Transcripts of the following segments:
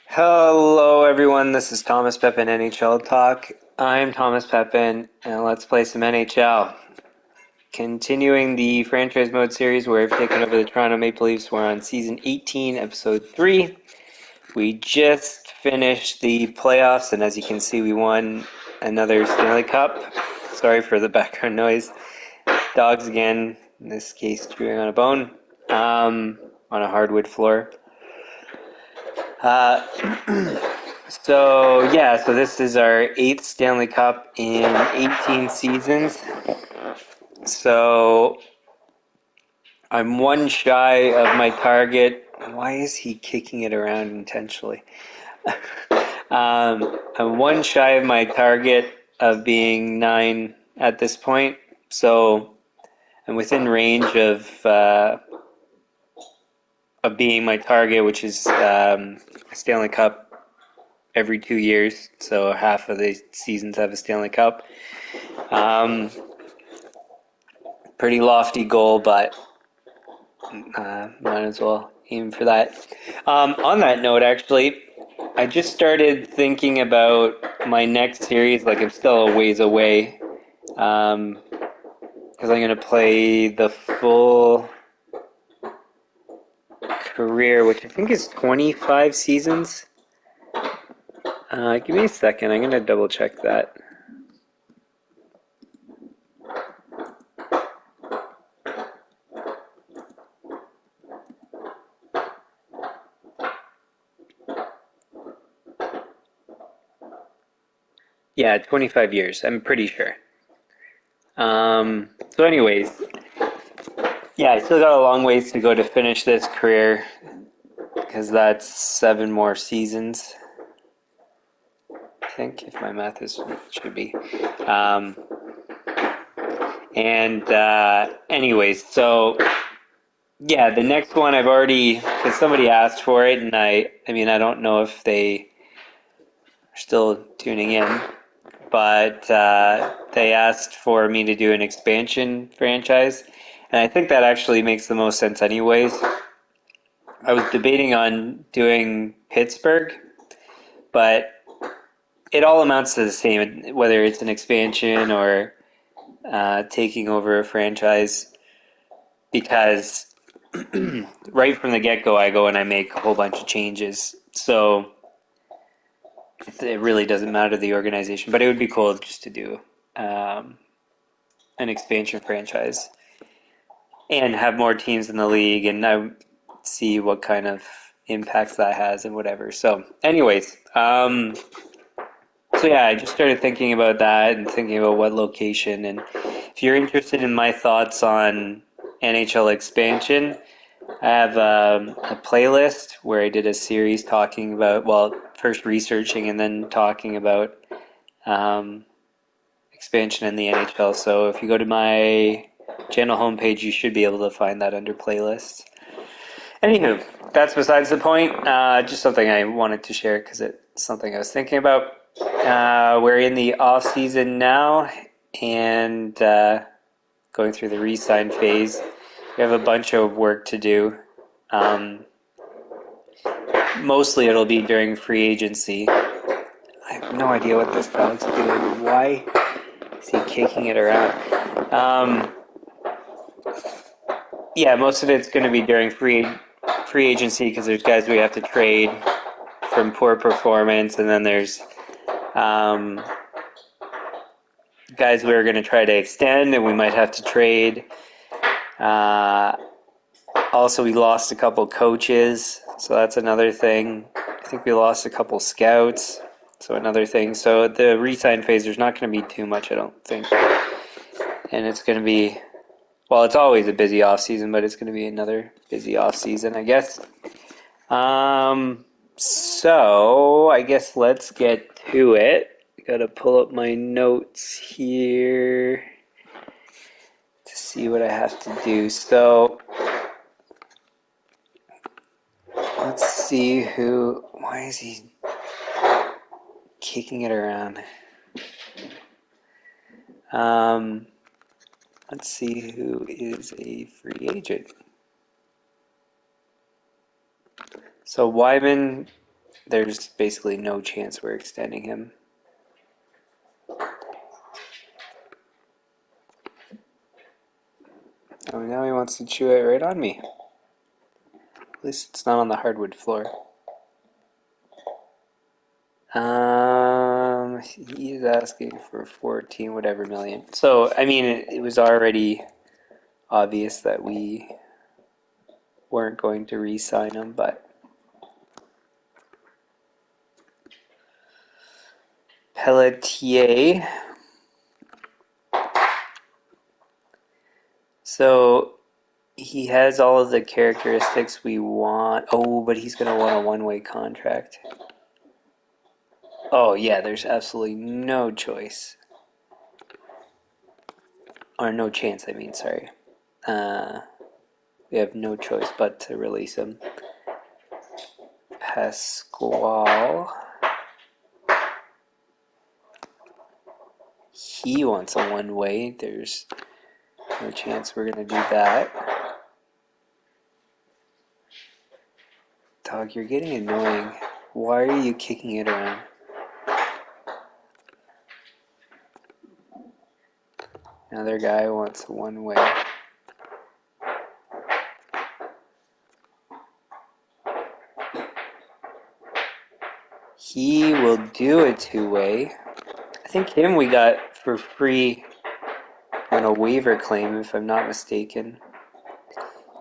Hello, everyone. This is Thomas Pepin NHL Talk. I'm Thomas Pepin, and let's play some NHL. Continuing the franchise mode series where I've taken over the Toronto Maple Leafs. We're on season 18, episode 3. We just finished the playoffs, and as you can see, we won another Stanley Cup. Sorry for the background noise. Dogs again, in this case, chewing on a bone on a hardwood floor. So this is our 8th Stanley Cup in 18 seasons. So I'm one shy of my target. Why is he kicking it around intentionally? I'm one shy of my target of being 9 at this point. So I'm within range of being my target, which is Stanley Cup every 2 years, so half of the seasons have a Stanley Cup. Pretty lofty goal, but might as well aim for that. On that note, actually, I just started thinking about my next series. Like, I'm still a ways away, because I'm going to play the full career, which I think is 25 seasons. Give me a second. I'm going to double check that. Yeah, 25 years. I'm pretty sure. So anyways, yeah, I still got a long ways to go to finish this career, because that's 7 more seasons. I think, if my math should be. Anyways, so yeah, the next one I've already, because somebody asked for it, and I don't know if they are still tuning in, but they asked for me to do an expansion franchise, and I think that actually makes the most sense anyways. I was debating on doing Pittsburgh, but it all amounts to the same, whether it's an expansion or taking over a franchise, because right from the get-go I go and I make a whole bunch of changes, so it really doesn't matter the organization. But it would be cool just to do an expansion franchise and have more teams in the league, and I see what kind of impacts that has and whatever. So anyways, so yeah, I just started thinking about that and thinking about what location. And if you're interested in my thoughts on NHL expansion, I have a playlist where I did a series talking about, well, first researching and then talking about expansion in the NHL. So if you go to my channel homepage, you should be able to find that under playlists. Anywho, that's besides the point. Just something I wanted to share because it's something I was thinking about. We're in the off season now, and going through the re-sign phase. We have a bunch of work to do. Mostly it'll be during free agency. I have no idea what this dog's doing. Why is he kicking it around? Yeah, most of it's going to be during free agency, because there's guys we have to trade from poor performance, and then there's guys we're going to try to extend and we might have to trade. Also, we lost a couple coaches, so that's another thing. I think we lost a couple scouts, so another thing. So the re-sign phase, there's not going to be too much, I don't think. And it's going to be, well, it's always a busy off-season, but it's going to be another busy off-season, I guess. So I guess let's get to it. Gotta pull up my notes here to see what I have to do. So let's see why is he kicking it around? Let's see who is a free agent. So Wyman, there's basically no chance we're extending him. Oh, now he wants to chew it right on me. At least it's not on the hardwood floor. He's asking for 14 whatever million. So, I mean, it was already obvious that we weren't going to re-sign him, but Pelletier. So he has all of the characteristics we want. Oh, but he's going to want a one-way contract. Oh, yeah, there's absolutely no choice. Or no chance, I mean, sorry. We have no choice but to release him. Pasquale. He wants a one-way. There's no chance we're going to do that. Dog, you're getting annoying. Why are you kicking it around? Another guy wants a one-way. He will do a two-way. I think him we got for free on a waiver claim, if I'm not mistaken.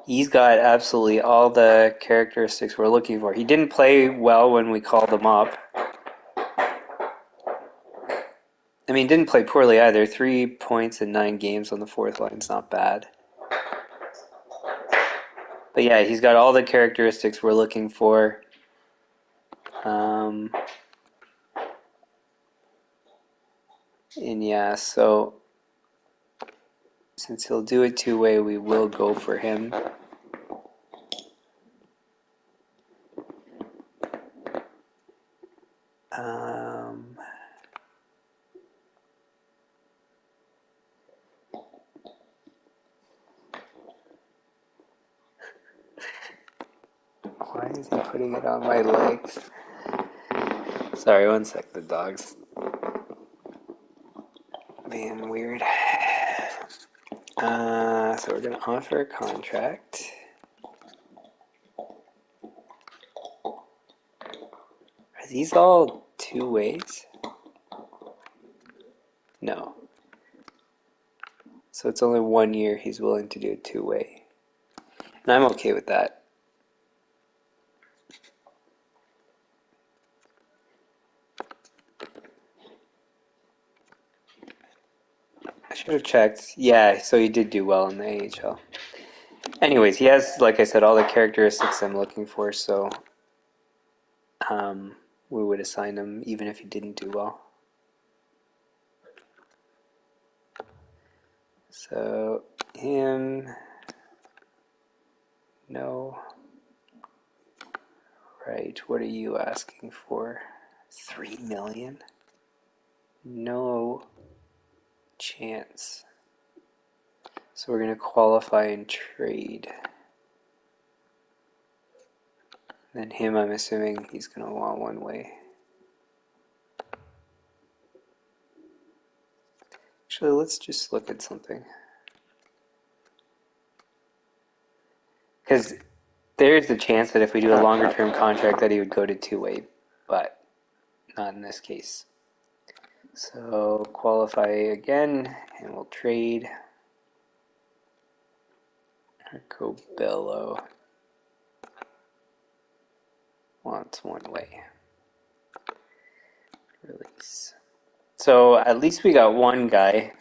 He's got absolutely all the characteristics we're looking for. He didn't play well when we called him up. I mean, didn't play poorly either. 3 points in 9 games on the fourth line's not bad. But yeah, he's got all the characteristics we're looking for. And yeah, so since he'll do it two-way, we will go for him. Why is he putting it on my legs? Sorry, one sec, the dog's being weird. So we're going to offer a contract. Are these all two ways? No. So it's only 1 year he's willing to do a two-way. And I'm okay with that. I should have checked. Yeah, so he did do well in the AHL. Anyways, he has, like I said, all the characteristics I'm looking for, so we would assign him even if he didn't do well. So him, no. Right, what are you asking for? 3 million? No chance. So we're going to qualify and trade. Then him, I'm assuming he's going to want one way. Actually, let's just look at something. Because there's the chance that if we do a longer term contract that he would go to two-way, but not in this case. So qualify again, and we'll trade. Cobello wants one way. Release. So at least we got one guy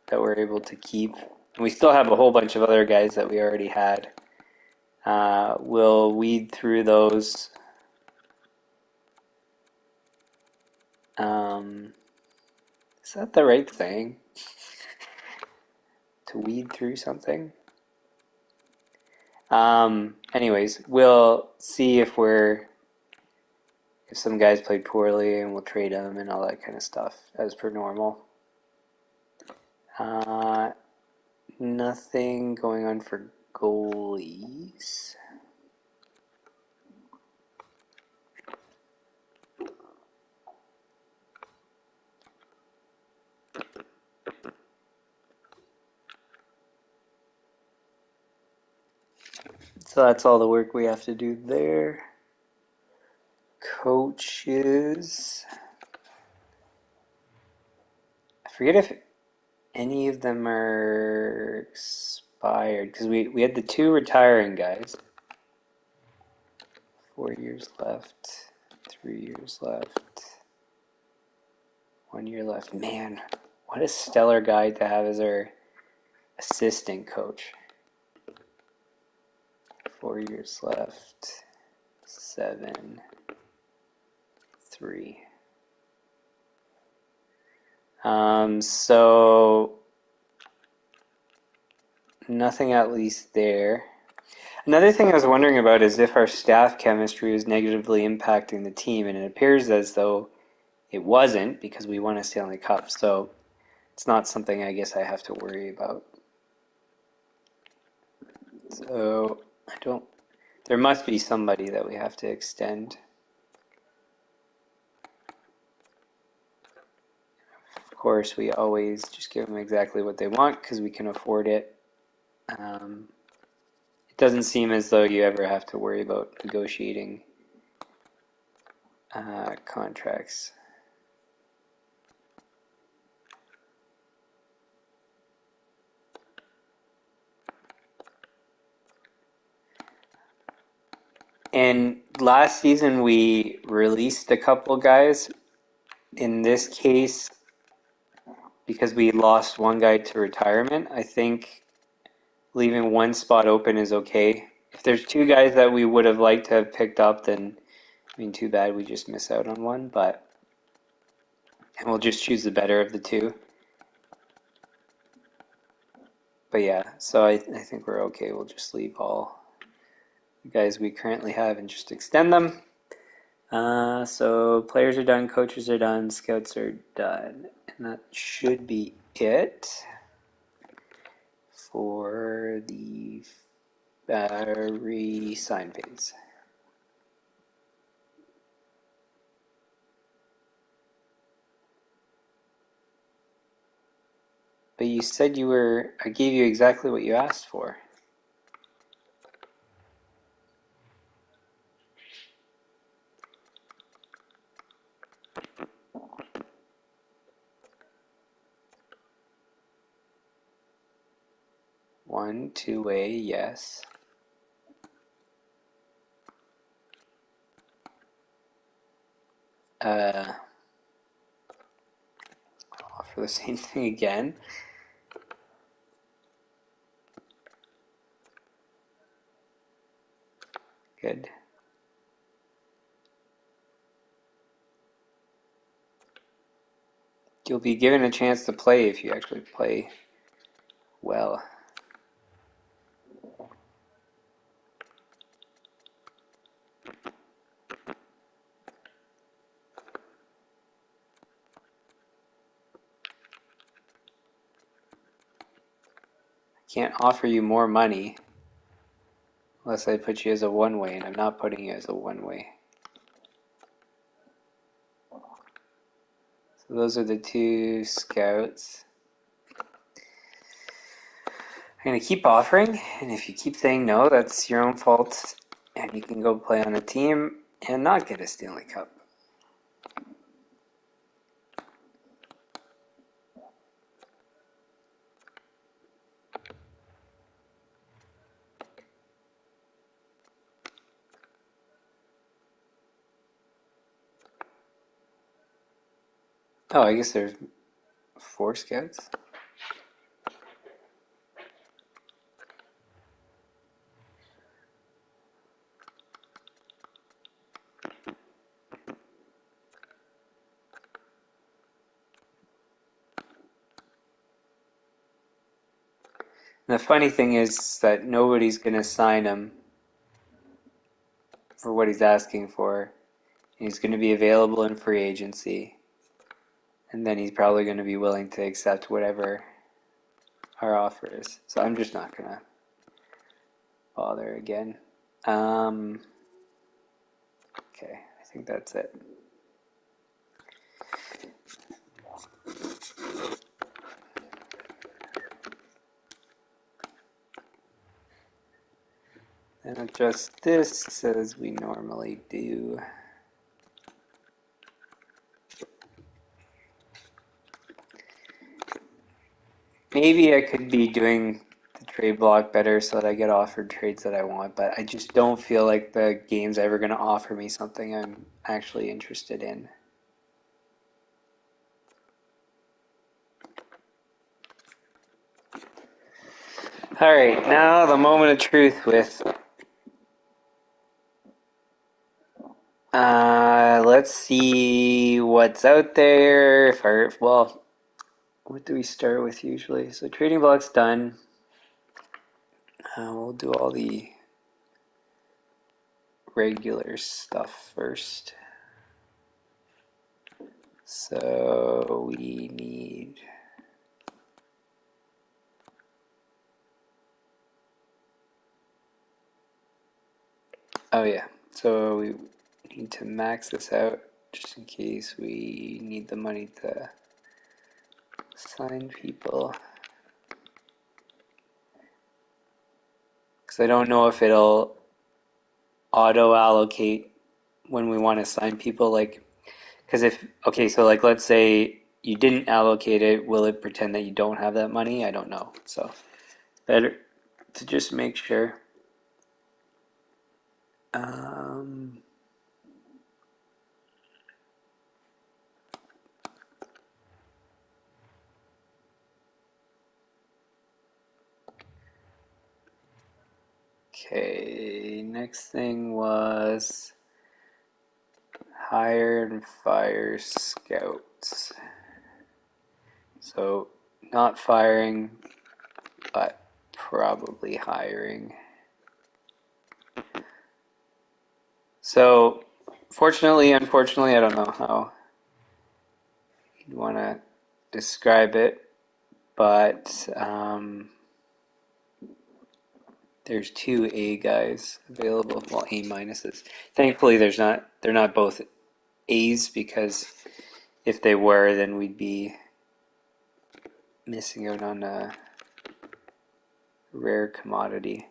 that we're able to keep. We still have a whole bunch of other guys that we already had. We'll weed through those. Is that the right thing? To weed through something? Anyways, we'll see if some guys played poorly and we'll trade them and all that kind of stuff as per normal. nothing going on for goalies. So that's all the work we have to do there. Coaches. I forget if any of them are expired because we had the 2 retiring guys. 4 years left, 3 years left, 1 year left. Man, what a stellar guy to have as our assistant coach. 4 years left, 7, 3. So nothing at least there. Another thing I was wondering about is if our staff chemistry was negatively impacting the team, and it appears as though it wasn't because we won a Stanley Cup, so it's not something I guess I have to worry about. So there must be somebody that we have to extend. Of course, we always just give them exactly what they want because we can afford it. It doesn't seem as though you ever have to worry about negotiating contracts. And last season we released a couple guys. In this case, because we lost one guy to retirement, I think leaving one spot open is okay. If there's 2 guys that we would have liked to have picked up, then I mean, too bad we just miss out on one, and we'll just choose the better of the 2. But yeah, so I think we're okay. We'll just leave all the guys we currently have and just extend them. So players are done, coaches are done, scouts are done. And that should be it for the re-sign phase. But you said I gave you exactly what you asked for. One, two-way, yes. I'll offer the same thing again. Good. You'll be given a chance to play if you actually play well. I can't offer you more money unless I put you as a one-way, and I'm not putting you as a one-way. So those are the 2 scouts. I'm going to keep offering, and if you keep saying no, that's your own fault, and you can go play on a team and not get a Stanley Cup. Oh, I guess there's 4 scouts. And the funny thing is that nobody's going to sign him for what he's asking for. He's going to be available in free agency. And then he's probably going to be willing to accept whatever our offer is. So I'm just not gonna bother again. Okay, I think that's it. And adjust this as we normally do. Maybe I could be doing the trade block better so that I get offered trades that I want, but I just don't feel like the game's ever going to offer me something I'm actually interested in. All right, now the moment of truth with let's see what's out there. Well, what do we start with usually? So trading block's done. We'll do all the regular stuff first. So we need oh yeah, so we need to max this out just in case we need the money to sign people. Because I don't know if it'll auto allocate when we want to sign people. Like, because okay, so like let's say you didn't allocate it, will it pretend that you don't have that money? I don't know. So better to just make sure. Okay, next thing was hire and fire scouts. So not firing, but probably hiring. So fortunately, unfortunately, I don't know how you'd want to describe it, but there's two A guys available. Well, A minuses. Thankfully, they're not both A's, because if they were, then we'd be missing out on a rare commodity.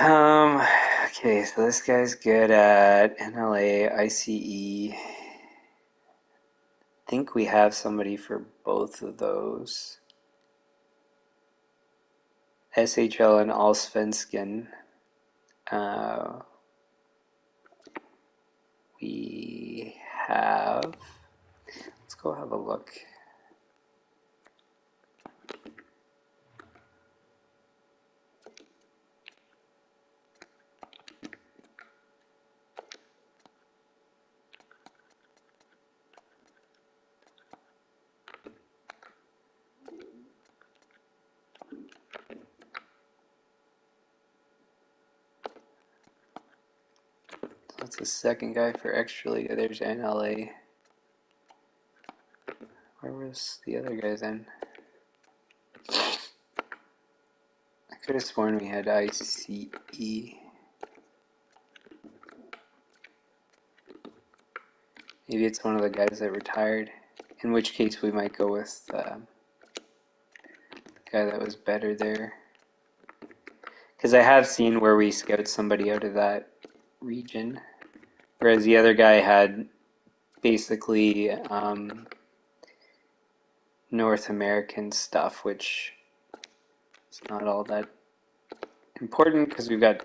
Okay, so this guy's good at NLA, ICE. I think we have somebody for both of those. SHL and Allsvenskan. We have. Let's go have a look. That's the second guy for Extra League. There's NLA. Where was the other guy then? I could have sworn we had ICE. Maybe it's one of the guys that retired. In which case we might go with the guy that was better there. Because I have seen where we scout somebody out of that region. Whereas the other guy had basically North American stuff, which is not all that important because we've got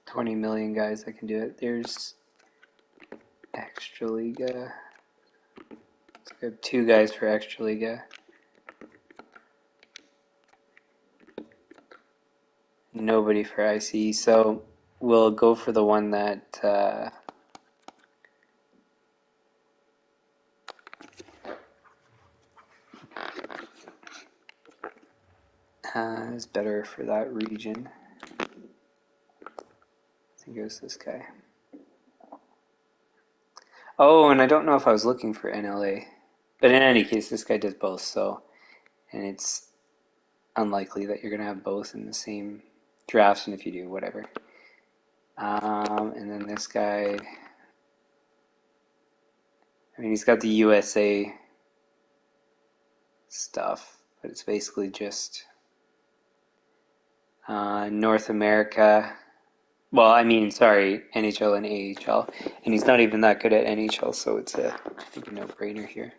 20 million guys that can do it. There's Extra Liga. So we have two guys for Extra Liga. Nobody for IC, so we'll go for the one that is better for that region. I think it was this guy. Oh, and I don't know if I was looking for NLA. But in any case, this guy does both, so. And it's unlikely that you're going to have both in the same drafts, and if you do, whatever. And then this guy, I mean, he's got the USA stuff, but it's basically just North America. Well, I mean, sorry, NHL and AHL, and he's not even that good at NHL, so it's I think a no-brainer here.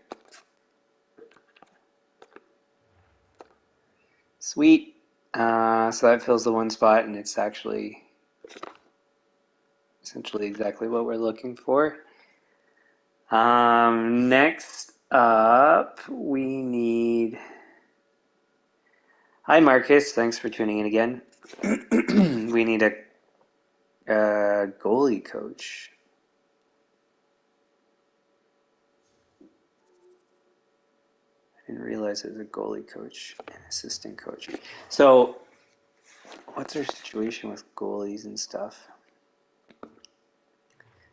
Sweet. So that fills the one spot, and it's actually essentially exactly what we're looking for. Next up, we need... Hi, Marcus. Thanks for tuning in again. We need a goalie coach. I didn't realize it was a goalie coach and assistant coach. So, what's our situation with goalies and stuff?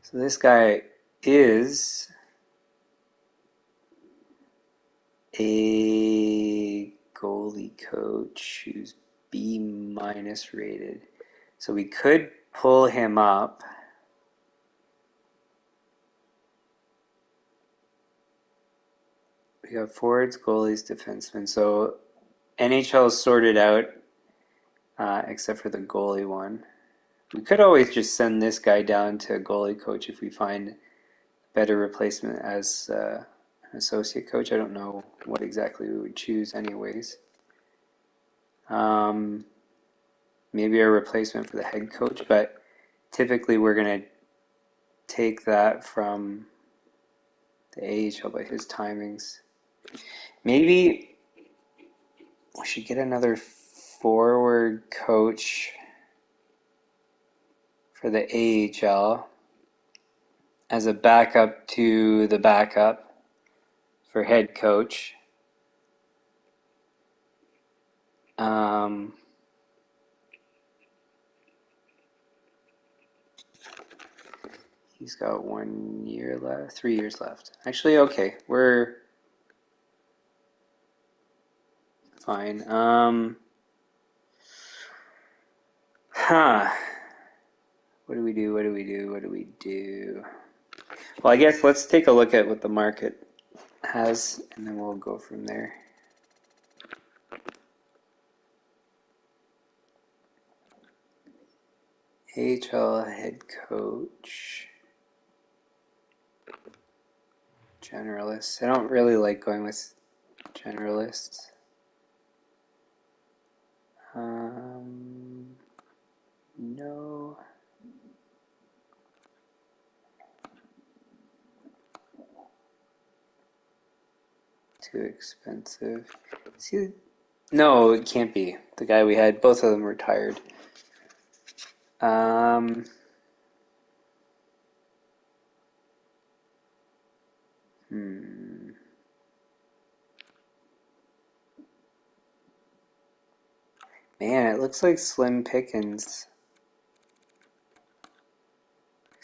So this guy is a goalie coach who's B- rated. So we could pull him up. We got forwards, goalies, defensemen. So NHL is sorted out, except for the goalie one. We could always just send this guy down to goalie coach if we find a better replacement as an associate coach. I don't know what exactly we would choose anyways. Maybe a replacement for the head coach, but typically we're going to take that from the AHL by his timings. Maybe we should get another forward coach for the AHL as a backup to the backup for head coach. He's got 1 year left, 3 years left. Actually, okay, we're fine. What do we do? Well, I guess let's take a look at what the market has, and then we'll go from there. AHL head coach. Generalists. I don't really like going with generalists. No. Too expensive. See, no, it can't be. The guy we had, both of them retired. Man, it looks like slim pickings.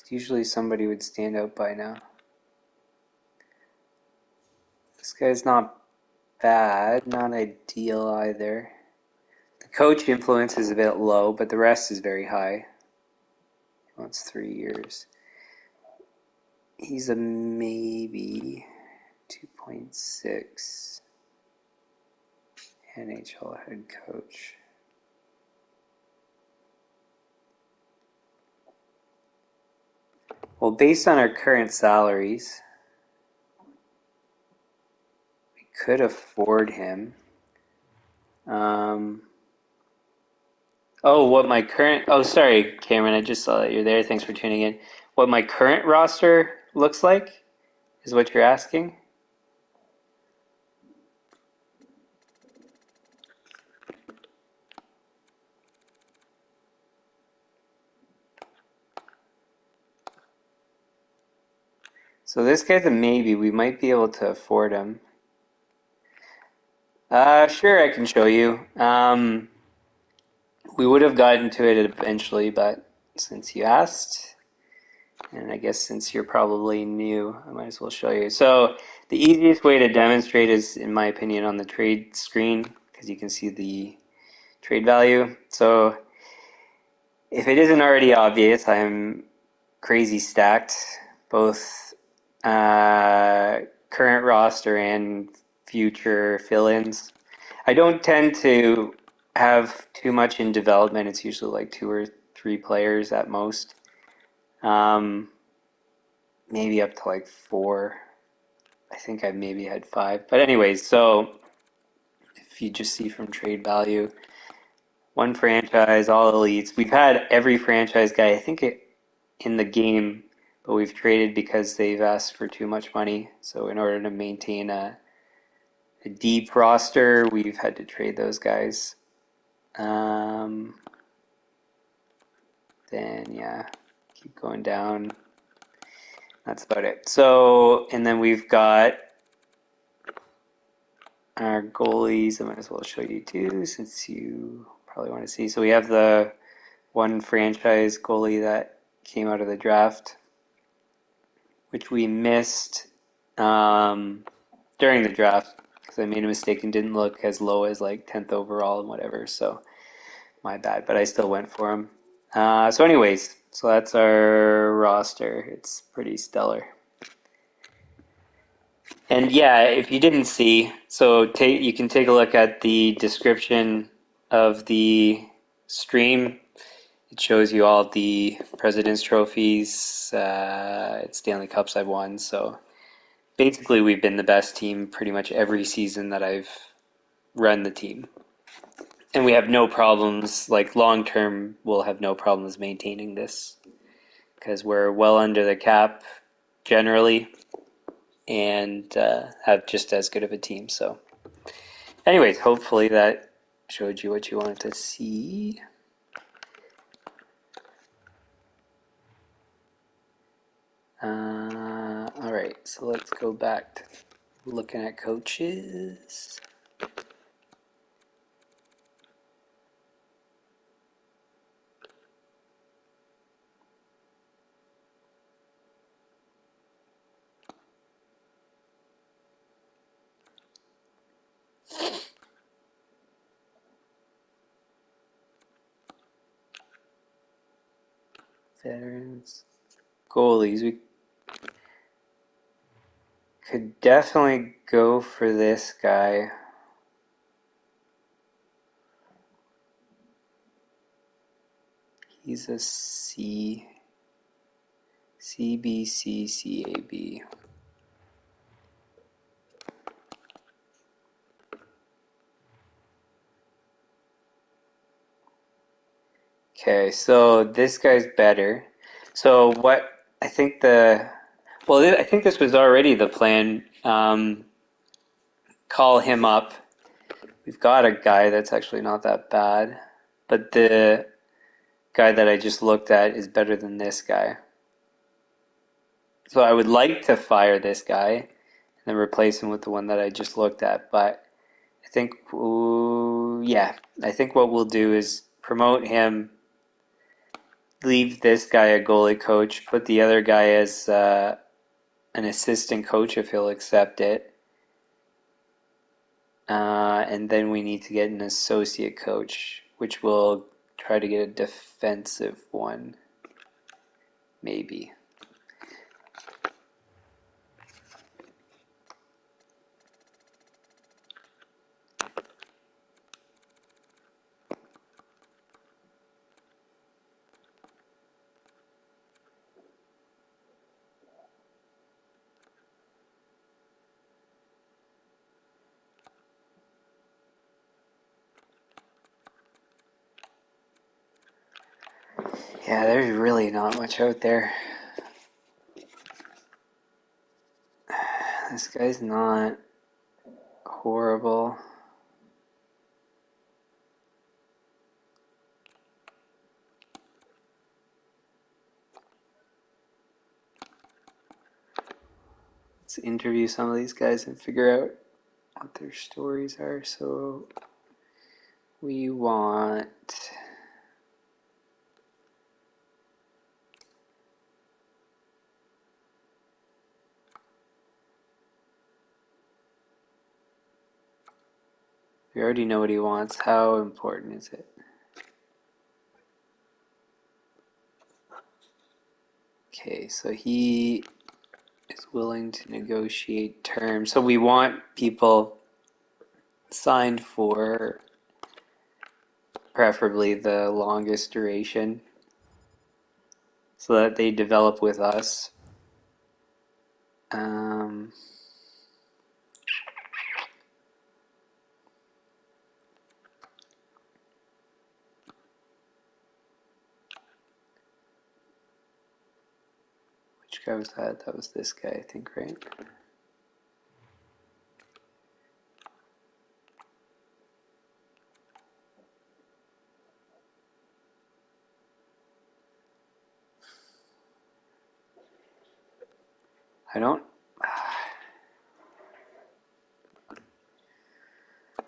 Usually somebody would stand out by now. This guy's not bad, not ideal either. The coach influence is a bit low, but the rest is very high. Well, it's 3 years. He's a maybe 2.6 NHL head coach. Well, based on our current salaries, we could afford him. Sorry, Cameron, I just saw that you're there. Thanks for tuning in. What my current roster looks like is what you're asking? So this guy's a maybe. We might be able to afford him. Sure, I can show you. We would have gotten to it eventually, but since you asked, and I guess since you're probably new, I might as well show you. So the easiest way to demonstrate is, in my opinion, on the trade screen, because you can see the trade value. So if it isn't already obvious, I'm crazy stacked, both current roster and future fill-ins. I don't tend to have too much in development. It's usually like 2 or 3 players at most. Maybe up to like 4. I think I maybe had 5. But anyways, so if you just see from trade value, 1 franchise, all elites. We've had every franchise guy, I think, in the game, but we've traded because they've asked for too much money. So in order to maintain a deep roster, we've had to trade those guys. Then yeah, keep going down. That's about it. So, and then we've got our goalies. I might as well show you too, since you probably want to see. So we have the 1 franchise goalie that came out of the draft, which we missed during the draft because I made a mistake and didn't look as low as like 10th overall and whatever. So my bad, but I still went for him. So anyways, so that's our roster. It's pretty stellar. And yeah, if you didn't see, so you can take a look at the description of the stream. It shows you all the President's Trophies, Stanley Cups I've won. So basically, we've been the best team pretty much every season that I've run the team. And we have no problems, like long term, we'll have no problems maintaining this because we're well under the cap generally and have just as good of a team. So anyways, hopefully that showed you what you wanted to see. All right, so let's go back to looking at coaches. Veterans. Goalies. We could definitely go for this guy. He's a CBCCAB. Okay, so this guy's better. So what I think I think this was already the plan. Call him up. We've got a guy that's actually not that bad, but the guy that I just looked at is better than this guy. So I would like to fire this guy and then replace him with the one that I just looked at, but I think, I think what we'll do is promote him, leave this guy a goalie coach, put the other guy as an assistant coach if he'll accept it. And then we need to get an associate coach, which will try to get a defensive one, maybe. Yeah, there's really not much out there. This guy's not horrible. Let's interview some of these guys and figure out what their stories are. So we want We already know what he wants. How important is it? Okay, so he is willing to negotiate terms. So we want people signed for preferably the longest duration so that they develop with us. Which guy was that? That was this guy, I think, right? I don't.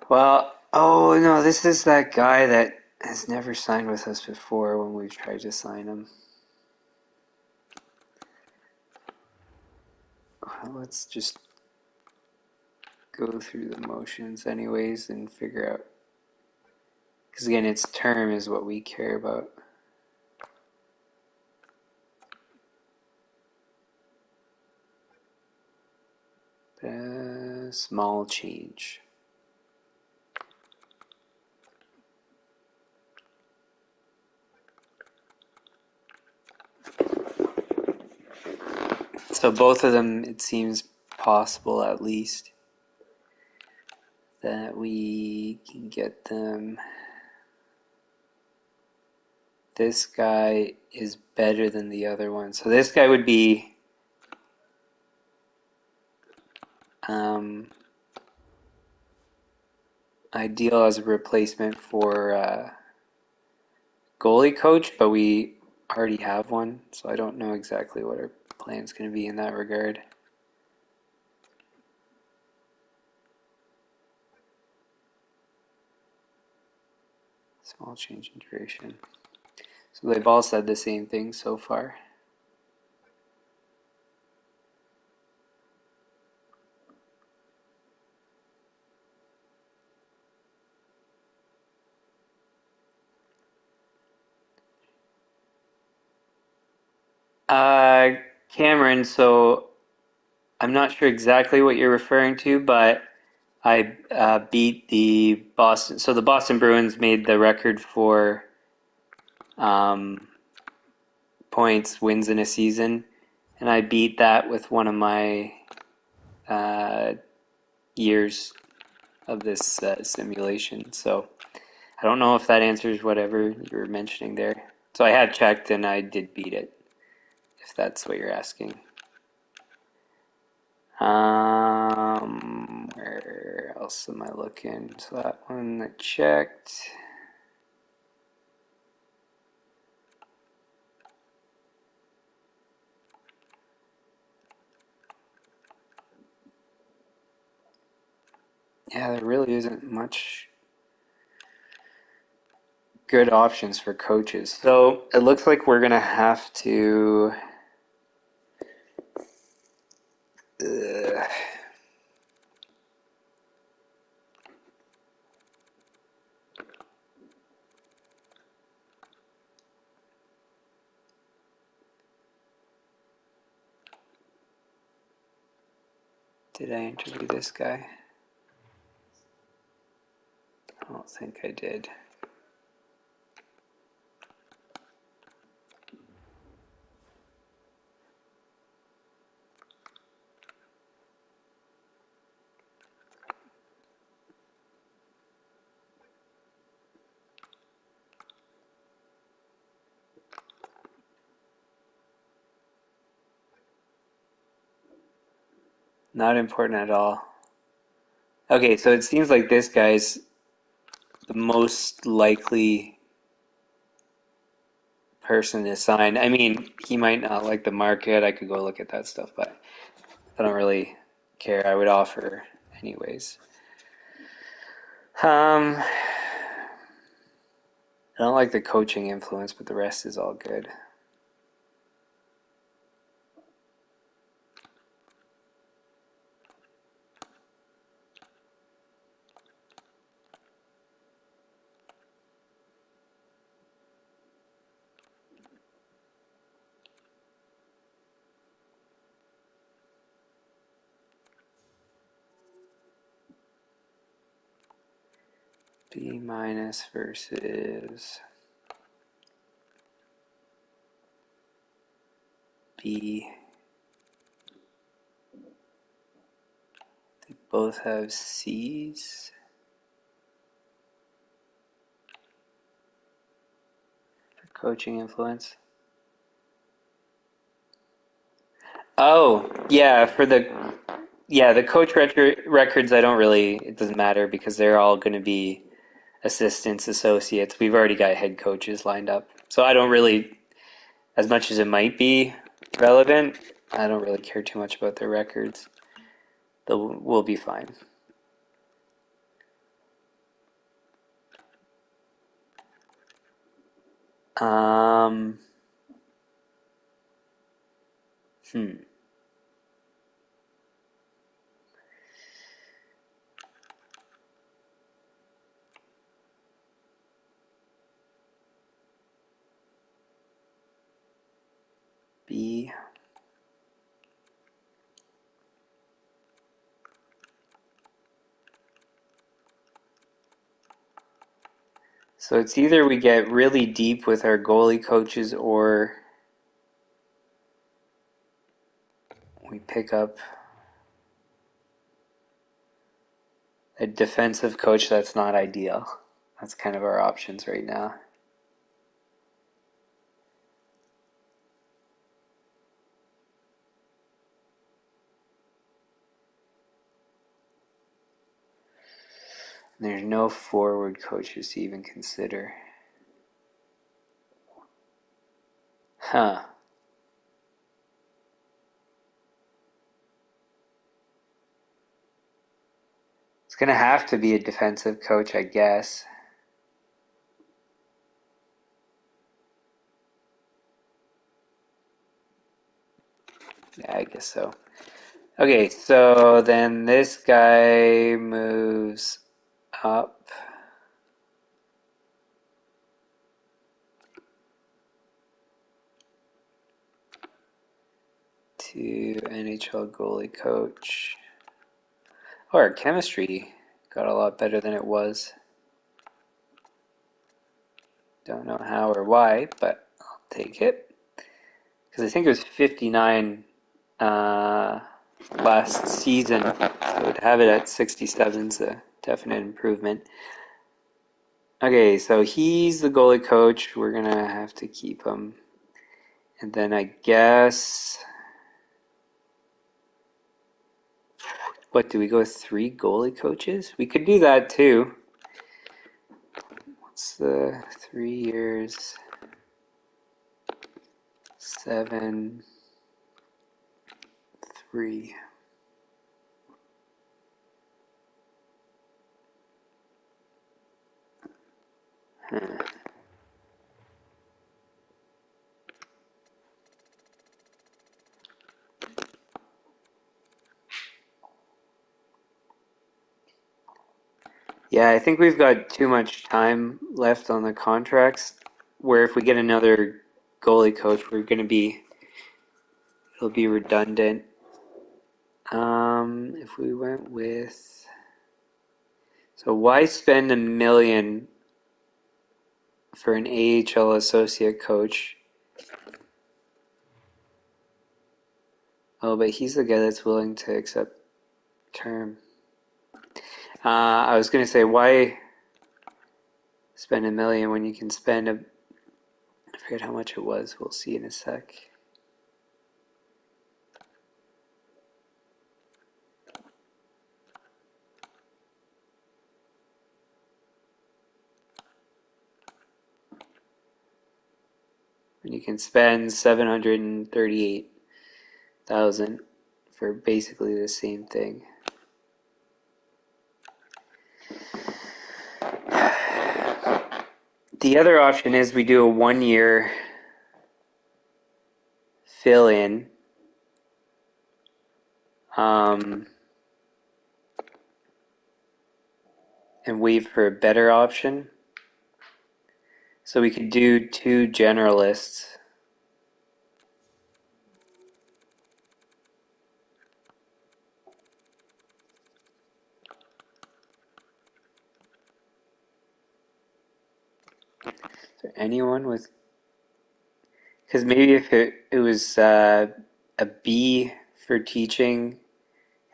Well, oh no, this is that guy that has never signed with us before when we've tried to sign him. Well, let's just go through the motions anyways and figure out. Because again, its term is what we care about. Small change. So both of them, it seems possible at least that we can get them. This guy is better than the other one. So this guy would be ideal as a replacement for goalie coach, but we already have one, so I don't know exactly what our plan's going to be in that regard. Small change in duration. So they've all said the same thing so far. Cameron, so I'm not sure exactly what you're referring to, but I beat the Boston. So the Boston Bruins made the record for points, wins in a season, and I beat that with one of my years of this simulation. So I don't know if that answers whatever you were mentioning there. So I had checked and I did beat it, if that's what you're asking. Where else am I looking? So that one I checked. Yeah, there really isn't much good options for coaches. So it looks like we're gonna have to. Did I interview this guy? I don't think I did. Not important at all. Okay, so it seems like this guy's the most likely person to sign. I mean, he might not like the market. I could go look at that stuff, but I don't really care. I would offer anyways. I don't like the coaching influence, but the rest is all good. B minus versus B. They both have C's. For coaching influence. Oh, yeah, the coach records, it doesn't matter because they're all going to be assistants, associates. We've already got head coaches lined up. So I don't really, as much as it might be relevant, I don't really care too much about their records. We'll be fine. Um, hmm. B. So it's either we get really deep with our goalie coaches or we pick up a defensive coach that's not ideal. That's kind of our options right now. There's no forward coaches to even consider. Huh. It's going to have to be a defensive coach, I guess. Yeah, I guess so. Okay, so then this guy moves up to NHL goalie coach. Oh, our chemistry got a lot better than it was. Don't know how or why, but I'll take it. Because I think it was 59 last season. So to have it at 67 is a definite improvement. Okay, so he's the goalie coach. We're going to have to keep him. And then I guess... What, do we go with 3 goalie coaches? We could do that too. What's the 3 years? 7, 3. Huh. Yeah, I think we've got too much time left on the contracts, where if we get another goalie coach, it'll be redundant. If we went with, so why spend $1 million for an AHL associate coach? Oh, but he's the guy that's willing to accept term. I was going to say, why spend $1 million when you can spend I forget how much it was. We'll see in a sec. When you can spend $738,000 for basically the same thing. The other option is we do a 1-year fill-in. And wait for a better option. So we could do 2 generalists. there anyone with? Because maybe if it was a B for teaching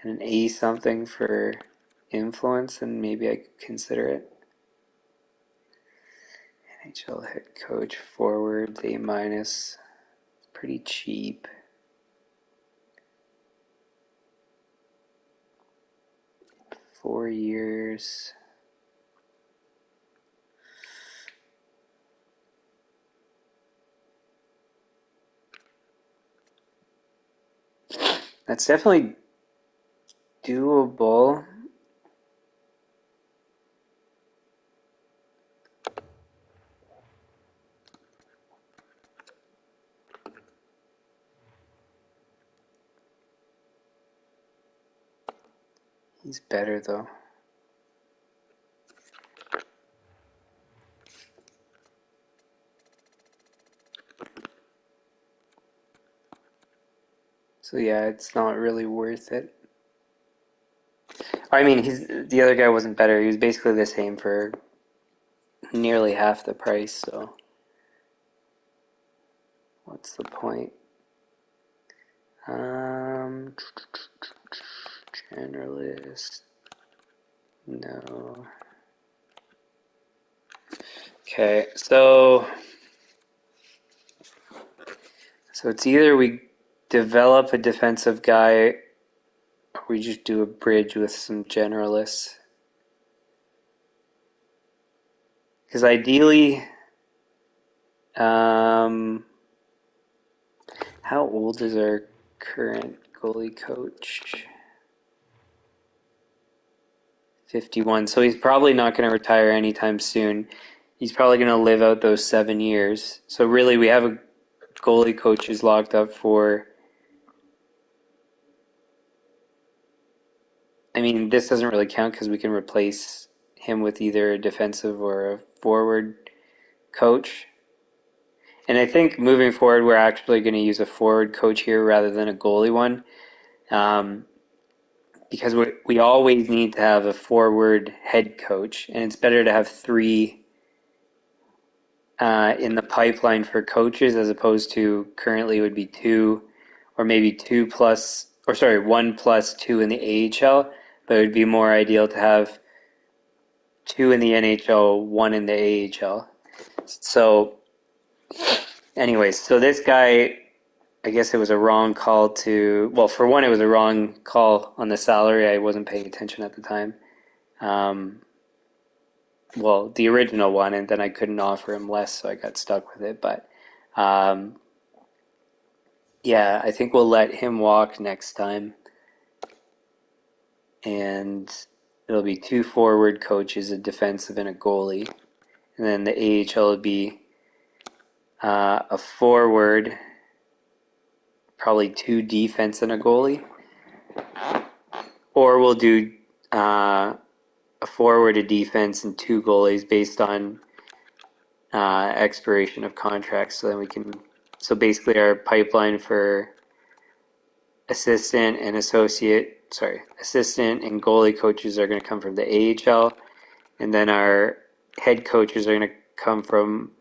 and an A something for influence, then maybe I could consider it. NHL head coach, forward, A minus, pretty cheap. Four years. That's definitely doable. He's better though. So yeah, it's not really worth it. I mean, the other guy wasn't better. He was basically the same for nearly half the price, so what's the point? Generalist. No. Okay, so it's either we develop a defensive guy or we just do a bridge with some generalists. Because ideally, how old is our current goalie coach? 51. So he's probably not going to retire anytime soon. He's probably going to live out those 7 years. So really, we have a goalie coach who's locked up for. I mean, this doesn't really count because we can replace him with either a defensive or a forward coach. And I think moving forward, we're actually going to use a forward coach here rather than a goalie one. Because we always need to have a forward head coach, and it's better to have three in the pipeline for coaches as opposed to currently would be two, or maybe one plus two in the AHL, but it would be more ideal to have two in the NHL, one in the AHL. So anyways, so this guy, I guess it was a wrong call for one, it was a wrong call on the salary. I wasn't paying attention at the time. The original one, and then I couldn't offer him less, so I got stuck with it. But yeah, I think we'll let him walk next time. And it'll be two forward coaches, a defensive and a goalie. And then the AHL would be a forward, probably two defense and a goalie. Or we'll do a forward, a defense, and two goalies based on expiration of contracts. So then we can. So basically, our pipeline for assistant and goalie coaches are going to come from the AHL, and then our head coaches are going to come from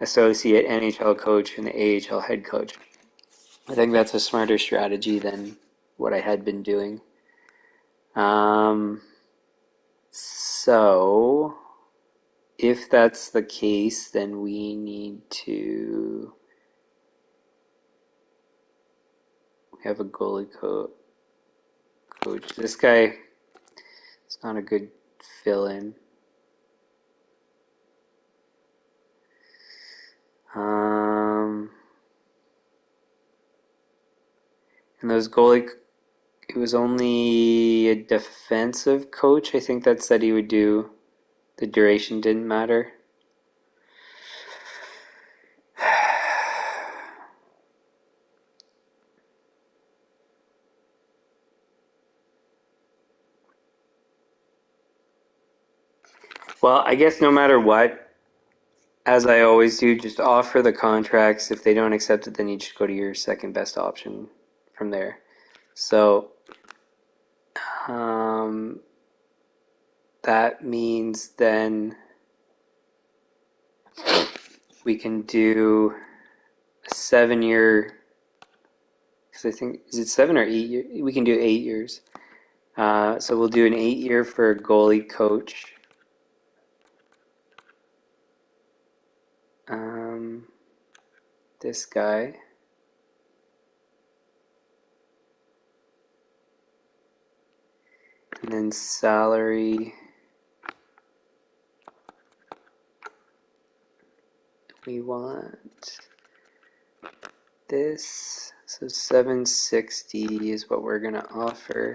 associate NHL coach and the AHL head coach. I think that's a smarter strategy than what I had been doing. So if that's the case, then we need to have a goalie coach. This guy is not a good fill-in. And those it was only a defensive coach, I think, that said he would do. The duration didn't matter. Well, I guess no matter what, as I always do, just offer the contracts. If they don't accept it, then you just go to your second best option from there. So that means then we can do a 7 year, because I think, is it 7 or 8 years? We can do 8 years. So we'll do an 8 year for goalie coach. This guy. And then salary, we want this. So 760 is what we're going to offer.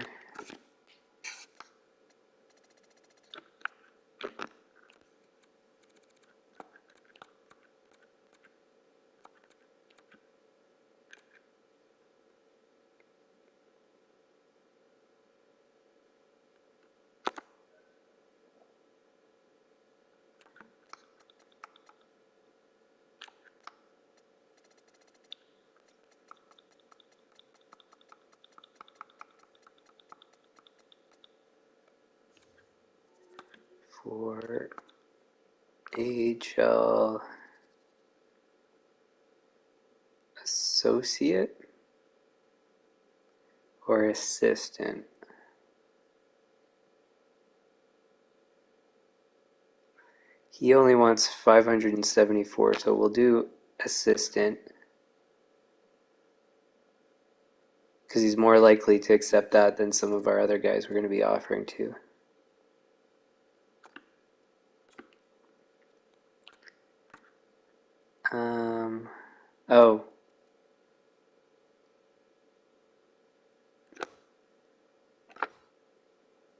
For AHL associate or assistant. He only wants 574, so we'll do assistant because he's more likely to accept that than some of our other guys we're going to be offering to. Oh.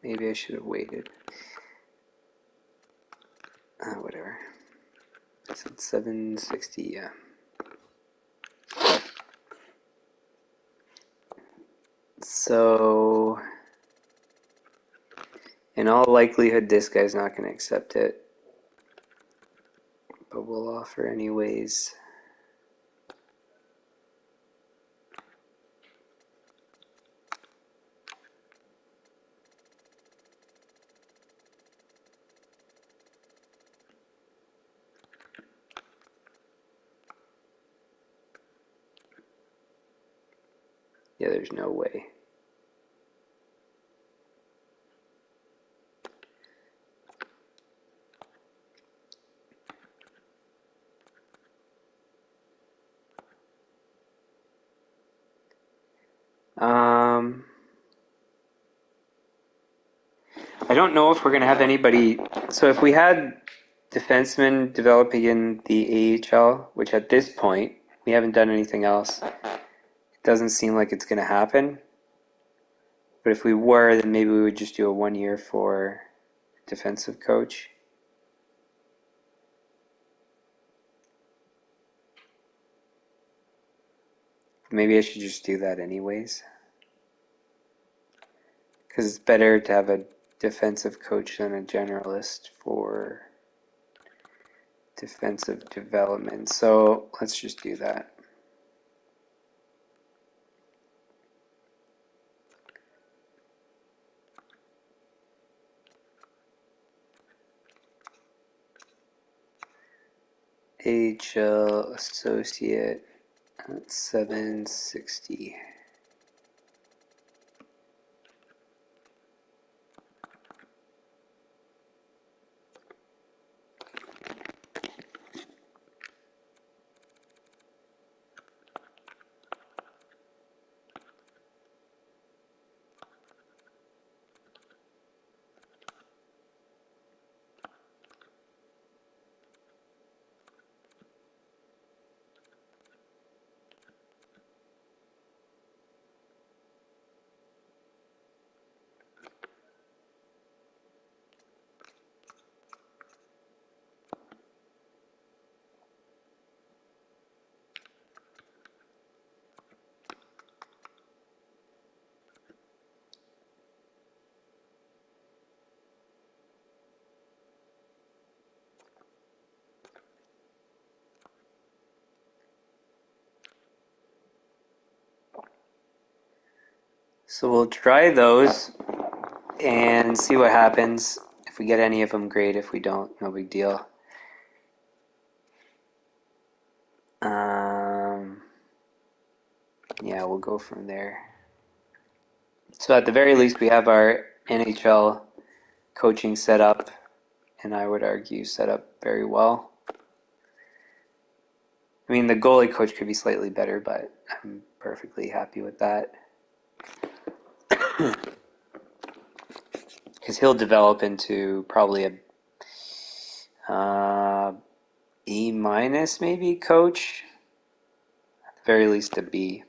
Maybe I should have waited. Whatever. I said 760, yeah. So, in all likelihood, this guy's not going to accept it. But we'll offer anyways. Yeah, there's no way. I don't know if we're going to have anybody. So if we had defensemen developing in the AHL, which at this point, we haven't done anything else, it doesn't seem like it's going to happen. But if we were, then maybe we would just do a 1 year for defensive coach. Maybe I should just do that anyways. Because it's better to have a defensive coach than a generalist for defensive development. So let's just do that. AHL associate at 760. So we'll try those and see what happens. If we get any of them, great. If we don't, no big deal. yeah, we'll go from there. So at the very least, we have our NHL coaching set up, and I would argue set up very well. I mean, the goalie coach could be slightly better, but I'm perfectly happy with that. Because he'll develop into probably a E minus maybe coach, at the very least a B.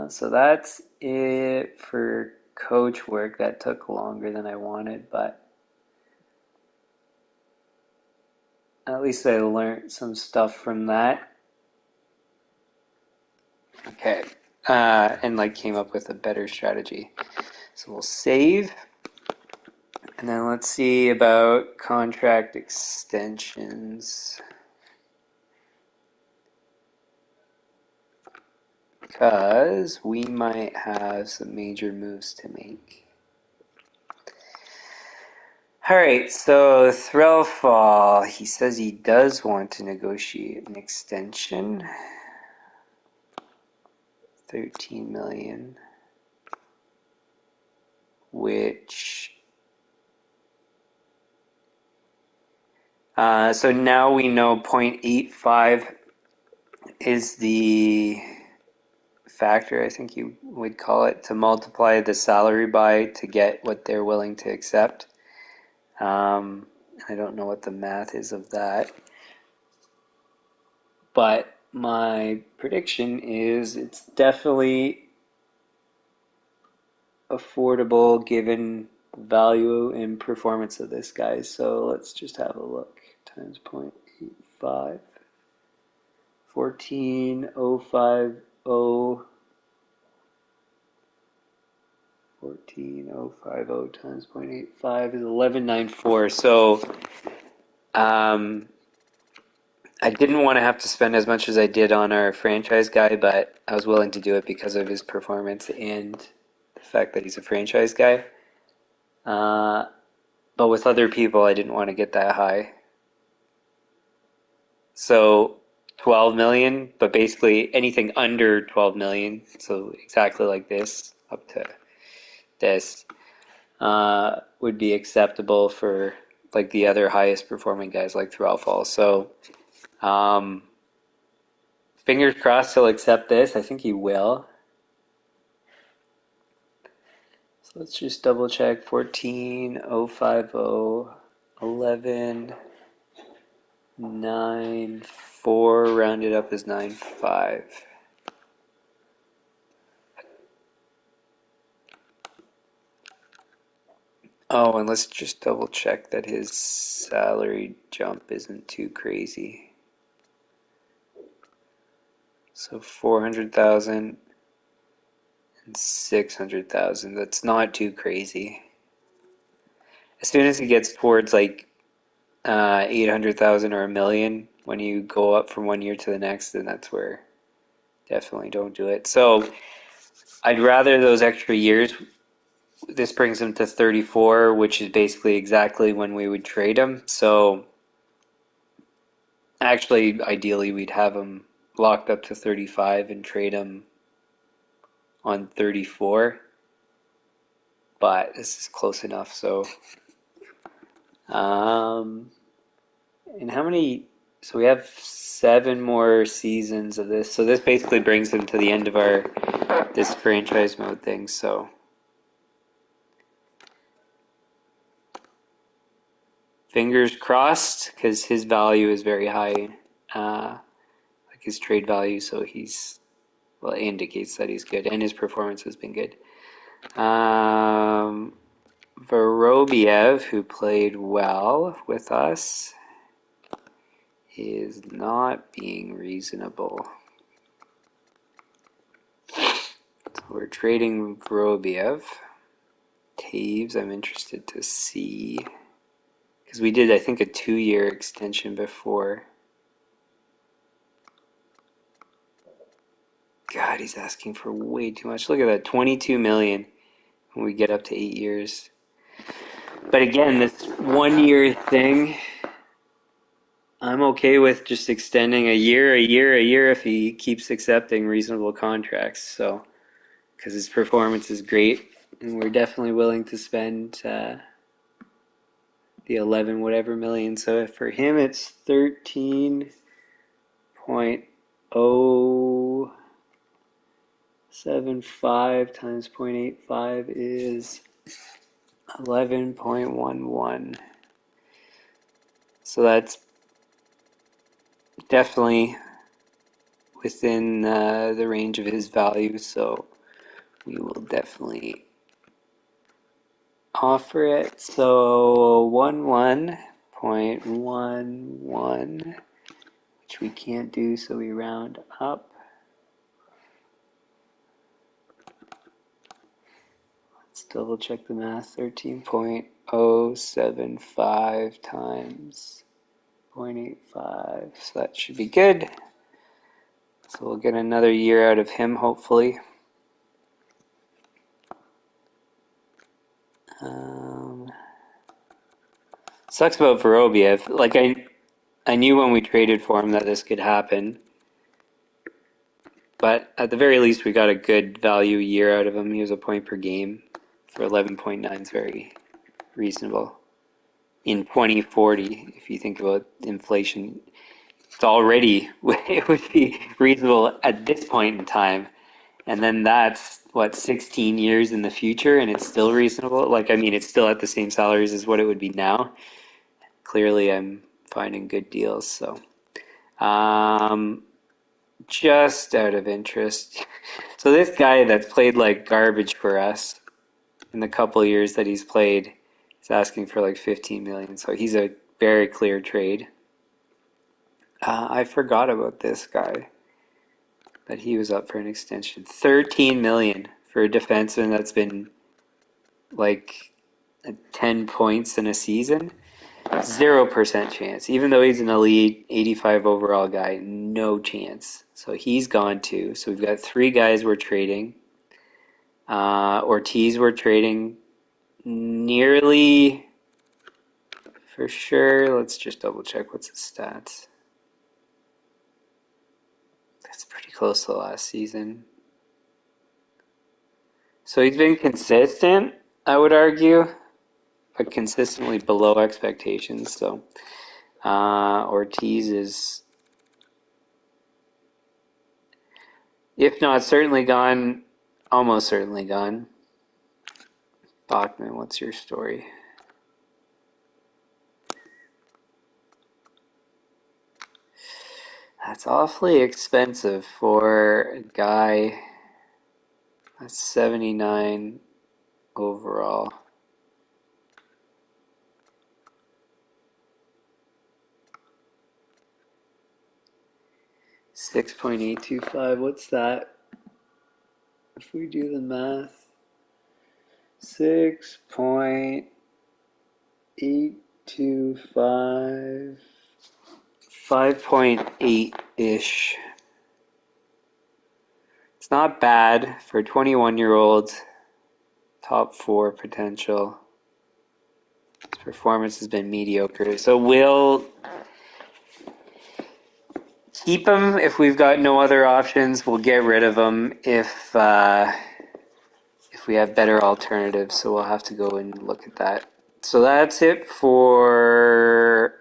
So that's it for coach work. That took longer than I wanted, but at least I learned some stuff from that. Okay, and like came up with a better strategy. So we'll save, and then let's see about contract extensions. Because we might have some major moves to make. Alright, so Threlfall, he says he does want to negotiate an extension. 13 million. Which... so now we know 0.85 is the factor, I think you would call it, to multiply the salary by to get what they're willing to accept. I don't know what the math is of that. But my prediction is it's definitely affordable given value and performance of this guy. So let's just have a look. Times 0.85. 14,050. 14,050 times 0.85 is 1194. So I didn't want to have to spend as much as I did on our franchise guy, but I was willing to do it because of his performance and the fact that he's a franchise guy. But with other people, I didn't want to get that high. So 12 million, but basically anything under 12 million, so exactly like this, up to this, would be acceptable for like the other highest performing guys like Threlfall. So fingers crossed he'll accept this. I think he will. So let's just double check. 14,050, 11,94, rounded up as 9.5. Oh, and let's just double check that his salary jump isn't too crazy. So 400,000 and 600,000. That's not too crazy. As soon as he gets towards like 800,000 or a million, when you go up from one year to the next, then that's where definitely don't do it. So I'd rather those extra years. This brings him to 34, which is basically exactly when we would trade him. So actually, ideally, we'd have him locked up to 35 and trade him on 34. But this is close enough. So, and how many? So we have 7 more seasons of this. So this basically brings him to the end of our this franchise mode thing. So. Fingers crossed, because his value is very high, like his trade value, so he's, well, it indicates that he's good, and his performance has been good. Vorobiev, who played well with us, is not being reasonable. So we're trading Vorobiev. Taves, I'm interested to see. Because we did, I think, a 2-year extension before. God, he's asking for way too much. Look at that, 22 million when we get up to 8 years. But again, this 1-year thing, I'm okay with just extending a year if he keeps accepting reasonable contracts. So, because his performance is great, and we're definitely willing to spend the 11 whatever million. So for him, it's 13.075 times 0.85 is 11.11. So that's definitely within the range of his value. So we will definitely offer it. So 11.11, which we can't do, so we round up. Let's double check the math. 13.075 times 0.85. So that should be good. So we'll get another year out of him, hopefully. Sucks about Vorobiev. Like I knew when we traded for him that this could happen. But at the very least, we got a good value year out of him. He was a point per game for 11.9 is very reasonable. In 2040, if you think about inflation, it's already, it would be reasonable at this point in time. And then that's, what, 16 years in the future, and it's still reasonable? Like, I mean, it's still at the same salaries as what it would be now. Clearly, I'm finding good deals, so. Just out of interest. So this guy that's played like garbage for us in the couple of years that he's played is asking for like 15 million. So he's a very clear trade. I forgot about this guy, that he was up for an extension. 13 million for a defenseman that's been like 10 points in a season. 0% chance. Even though he's an elite 85 overall guy, no chance. So he's gone too. So we've got three guys we're trading. Ortiz we're trading nearly for sure. Let's just double check what's his stats. That's pretty close to last season. So he's been consistent, I would argue, but consistently below expectations. So Ortiz is, if not certainly gone, almost certainly gone. Bachman, what's your story? That's awfully expensive for a guy that's 79 overall. $6.825. What's that? If we do the math, 6.825, 5.8-ish. It's not bad for a 21-year-old, top four potential. His performance has been mediocre. So we'll keep him if we've got no other options. We'll get rid of him if we have better alternatives. So we'll have to go and look at that. So that's it for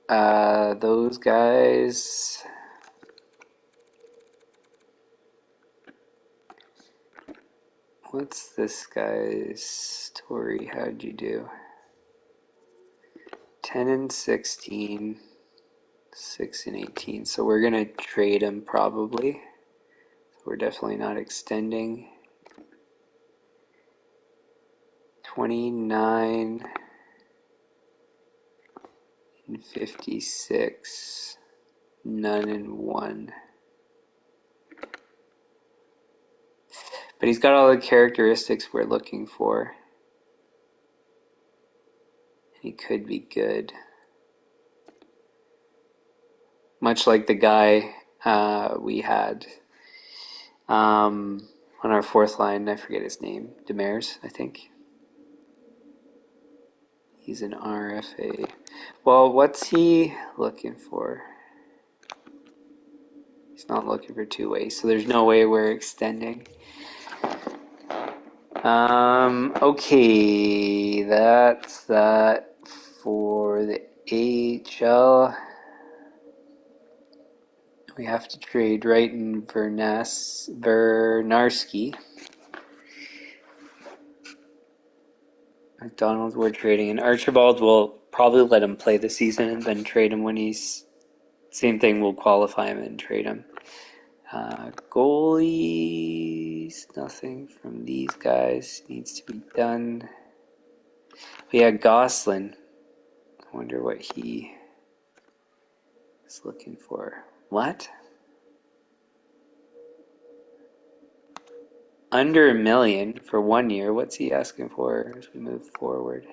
those guys. What's this guy's story? How'd you do? 10 and 16, 6 and 18. So we're gonna trade him probably. We're definitely not extending. 29 and 56, none and 1. But he's got all the characteristics we're looking for. He could be good. Much like the guy we had on our fourth line. I forget his name. Demers, I think. He's an RFA. Well, what's he looking for? He's not looking for two-way, so there's no way we're extending. Okay, that's that for the AHL. We have to trade Wright and Vernarski. McDonald, we're trading. And Archibald will probably let him play the season and then trade him when he's... Same thing, we'll qualify him and trade him. Goalies, nothing from these guys needs to be done. But yeah, Gosselin. I wonder what he is looking for. What? Under $1 million for 1 year. What's he asking for as we move forward?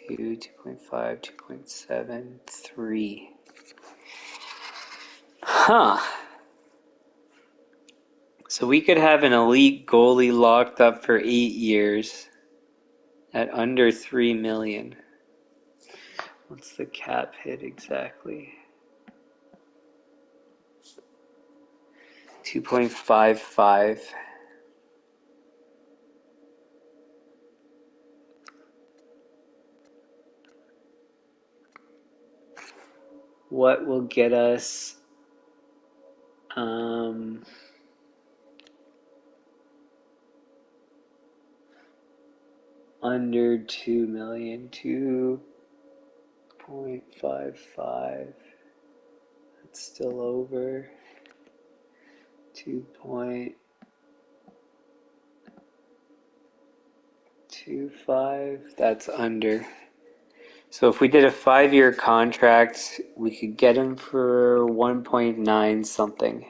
2, 2.5, 2.7, 3. Huh. So we could have an elite goalie locked up for 8 years at under $3 million. What's the cap hit exactly? 2.55. What will get us under 2 million? 2.55. That's still over. 2.25. That's under. So if we did a 5-year contract, we could get him for 1.9 something.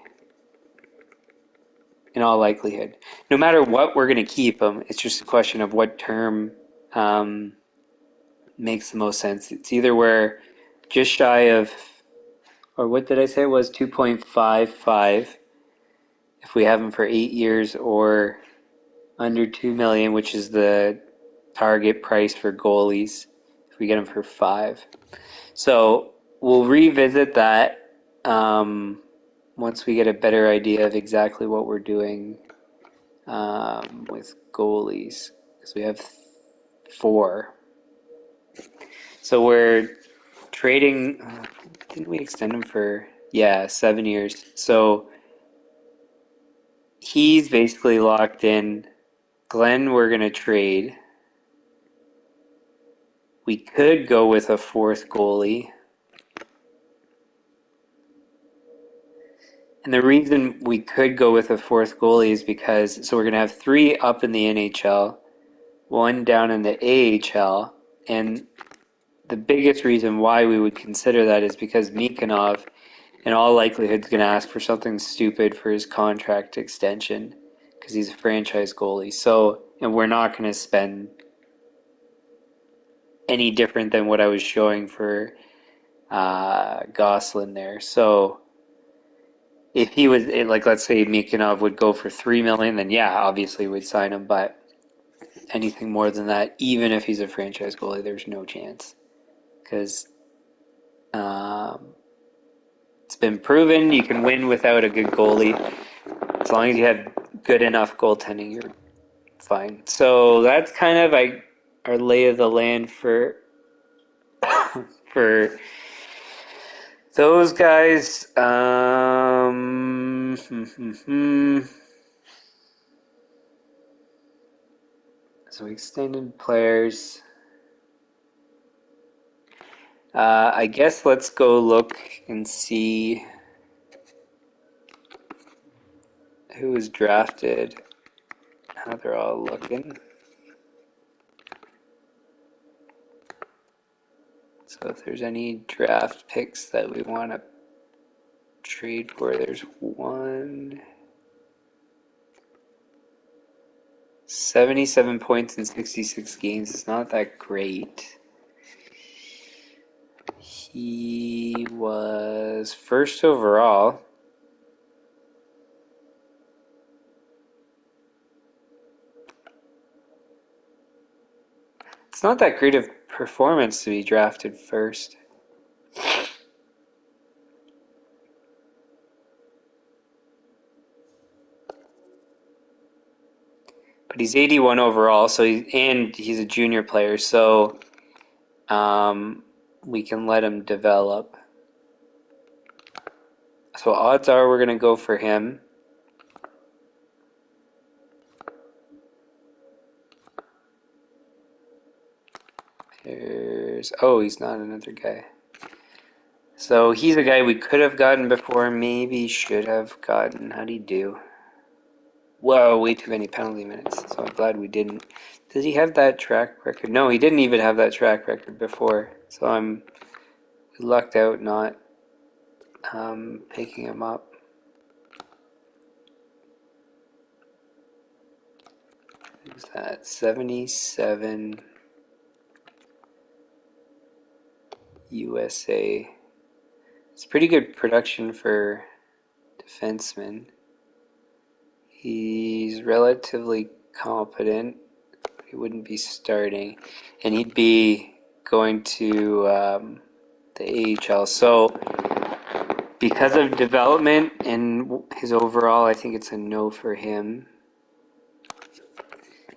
In all likelihood. No matter what, we're going to keep him. It's just a question of what term makes the most sense. It's either we're just shy of, or what did I say, it was 2.55 if we have him for 8 years, or under 2 million, which is the target price for goalies if we get him for 5. So we'll revisit that once we get a better idea of exactly what we're doing with goalies, because we have 4. So we're trading. Didn't we extend him for 7 years? So he's basically locked in. Glenn, we're gonna trade. We could go with a 4th goalie. And the reason we could go with a 4th goalie is because, so we're going to have 3 up in the NHL, 1 down in the AHL, and the biggest reason why we would consider that is because Mikhanov, in all likelihood, is going to ask for something stupid for his contract extension, because he's a franchise goalie. So, and we're not going to spend any different than what I was showing for Gosselin there. So if he was, like, let's say Mikhanov would go for $3 million, then yeah, obviously we'd sign him. But anything more than that, even if he's a franchise goalie, there's no chance, because it's been proven you can win without a good goalie. As long as you have good enough goaltending, you're fine. So that's kind of our lay of the land for for those guys. So extended players. I guess let's go look and see who was drafted, how they're all looking. So if there's any draft picks that we want to trade for, there's one. 77 points in 66 games. It's not that great. He was 1st overall. It's not that great of performance to be drafted first. But he's 81 overall, so he's a junior player, so we can let him develop. So odds are we're going to go for him. He's not another guy. So he's a guy we could have gotten before, maybe should have gotten. How'd he do? Whoa, way too many penalty minutes. So I'm glad we didn't. Does he have that track record? No, he didn't even have that track record before. So we lucked out not picking him up. Who's that? 77 USA. It's pretty good production for defenseman. He's relatively competent. He wouldn't be starting, and he'd be going to the AHL. So because of development and his overall, I think it's a no for him.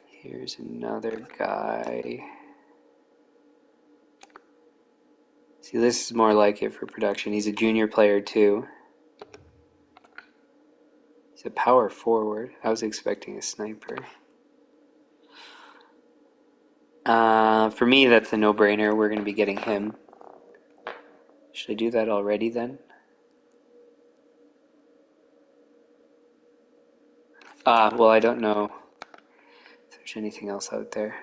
Here's another guy. See, this is more like it for production. He's a junior player too. He's a power forward. I was expecting a sniper. For me, that's a no-brainer. We're going to be getting him. Should I do that already then? Well, I don't know if there's anything else out there.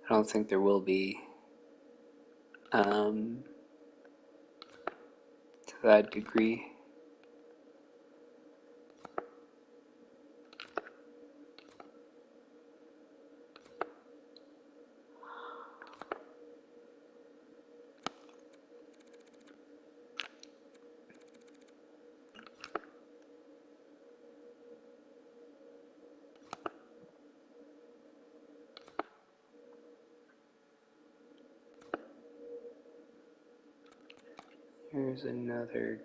I don't think there will be. To that degree. Here's another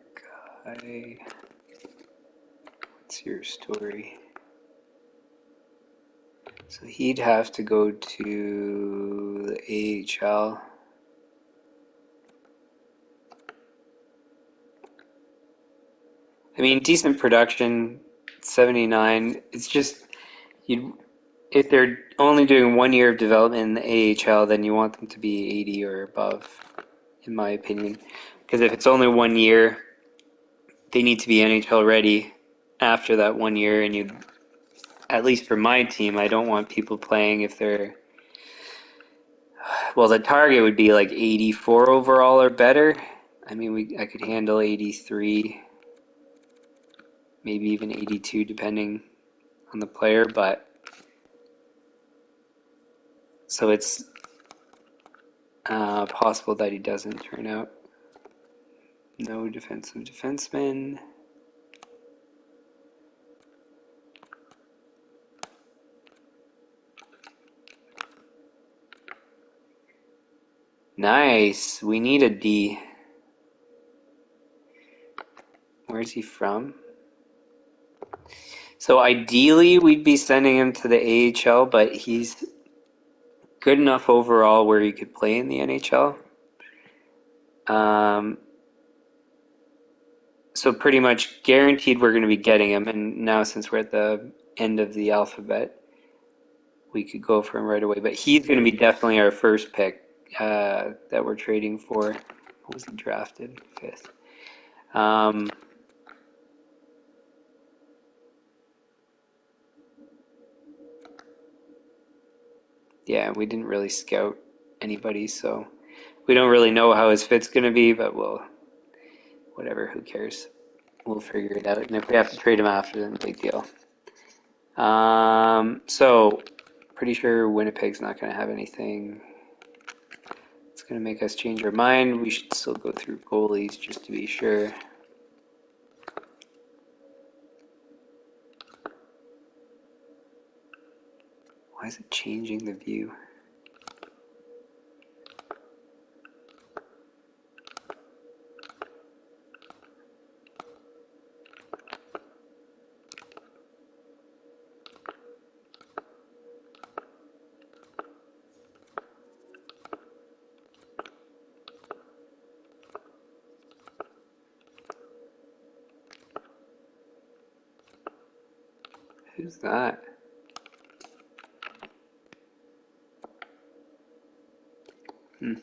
guy. What's your story? So he'd have to go to the AHL. I mean, decent production, 79. It's just, if they're only doing 1 year of development in the AHL, then you want them to be 80 or above, in my opinion. Because if it's only 1 year, they need to be NHL ready after that 1 year, and at least for my team, I don't want people playing if they're, well, the target would be like 84 overall or better. I mean, I could handle 83, maybe even 82, depending on the player, but so it's possible that he doesn't turn out. No defensive defenseman. Nice. We need a D. Where's he from? So ideally, we'd be sending him to the AHL, but he's good enough overall where he could play in the NHL. So pretty much guaranteed we're going to be getting him, and now since we're at the end of the alphabet, we could go for him right away. But he's going to be definitely our first pick that we're trading for. What was he drafted? 5th. Yeah, we didn't really scout anybody, so we don't really know how his fit's going to be, but whatever, who cares? We'll figure it out, and if we have to trade him after, then big deal. So pretty sure Winnipeg's not going to have anything. It's going to make us change our mind. We should still go through goalies just to be sure. is it changing the view? Who's that? Hmm.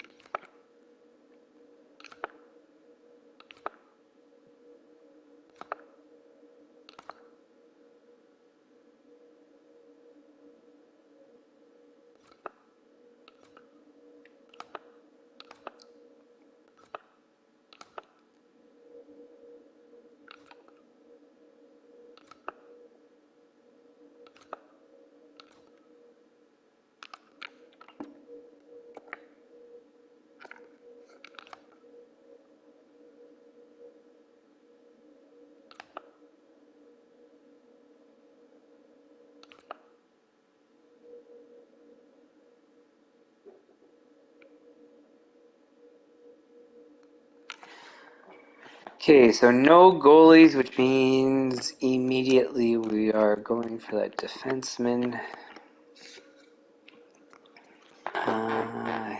Okay, so no goalies, which means immediately we are going for that defenseman.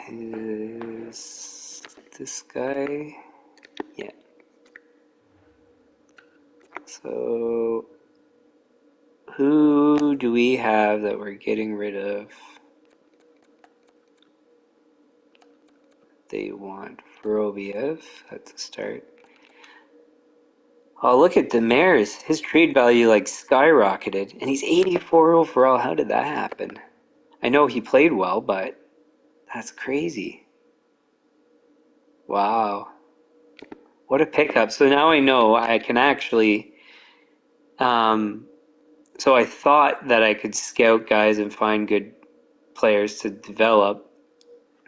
Who's this guy? Yeah. So, who do we have that we're getting rid of? They want Vorobiev. That's a start. Oh, look at Demers. His trade value like skyrocketed, and he's 84 overall. How did that happen? I know he played well, but that's crazy. Wow. What a pickup. So now I know I can actually. So I thought that I could scout guys and find good players to develop.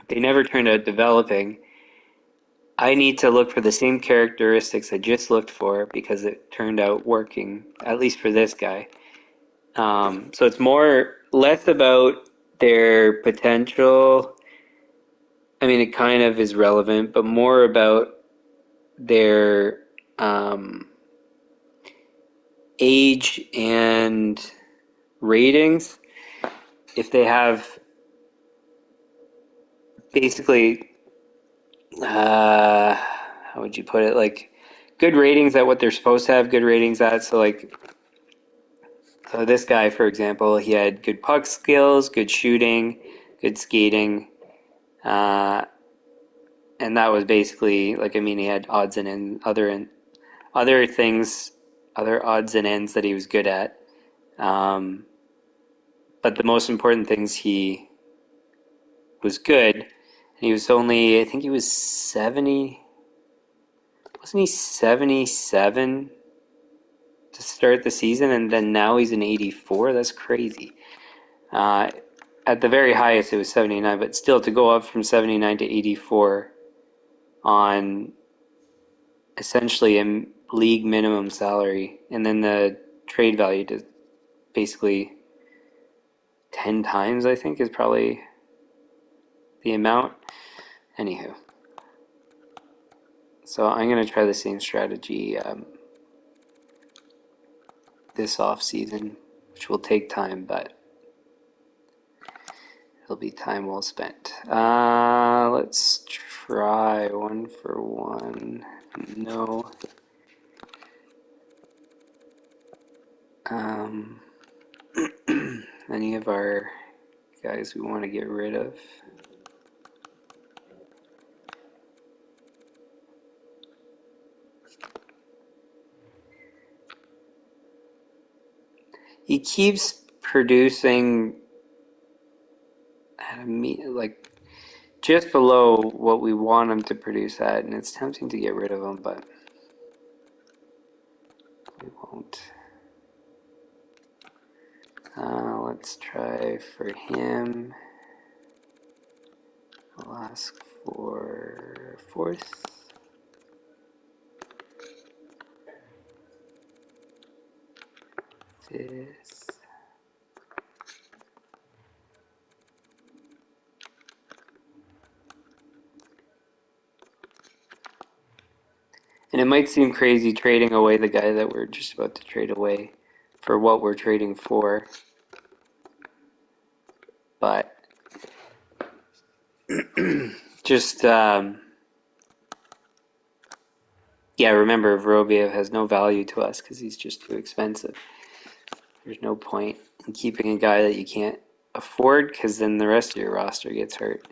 They never turned out developing. I need to look for the same characteristics I just looked for because it turned out working, at least for this guy. So it's less about their potential. I mean, it kind of is relevant, but more about their age and ratings. If they have basically, how would you put it? Like good ratings at what they're supposed to have good ratings at. So this guy, for example, he had good puck skills, good shooting, good skating, and that was basically like I mean he had odds and other things, other odds and ends that he was good at. But the most important things he was good, and he was only I think he was 70. Wasn't he 77 to start the season, and then now he's an 84? That's crazy. At the very highest, it was 79, but still to go up from 79 to 84 on essentially a league minimum salary, and then the trade value to basically 10 times, I think, is probably the amount. Anywho, so I'm going to try the same strategy this off season, which will take time, but it'll be time well spent. Let's try 1-for-1. No. Any of our guys we want to get rid of. He keeps producing at like just below what we want him to produce at, and it's tempting to get rid of him, but we won't. Let's try for him. I'll ask for 4th. This. And it might seem crazy trading away the guy that we're just about to trade away for what we're trading for. But just, yeah, remember, Vorobiev has no value to us because he's just too expensive. There's no point in keeping a guy that you can't afford because then the rest of your roster gets hurt.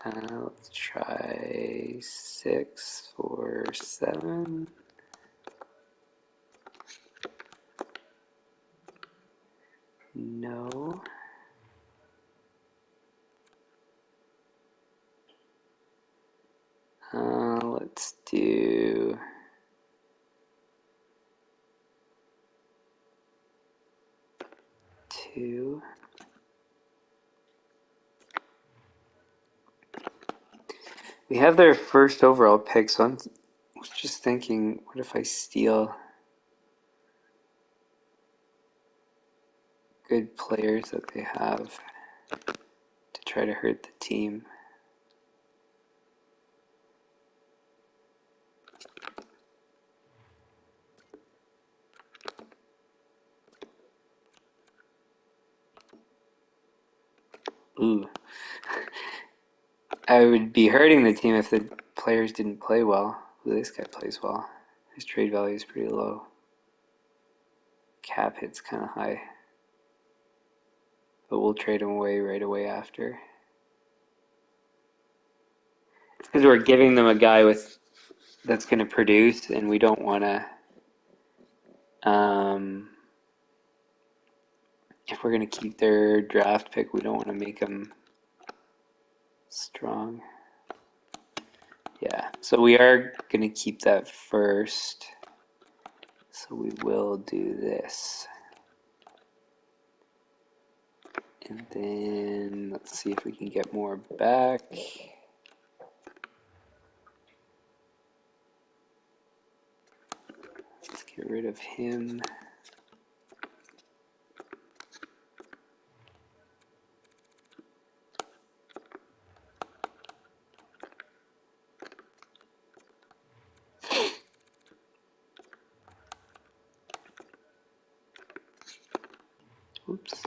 Let's try 6, 4, 7. No. Let's do 2. We have their first overall pick, so I was just thinking, what if I steal good players that they have to try to hurt the team? Ooh. I would be hurting the team if the players didn't play well. Ooh, this guy plays well. His trade value is pretty low. Cap hit's kind of high. But we'll trade him away right away after. It's because we're giving them a guy that's going to produce, and we don't want to. If we're going to keep their draft pick, we don't want to make them strong. Yeah, so we are going to keep that first. So we will do this. And then let's see if we can get more back. Let's get rid of him. Oops.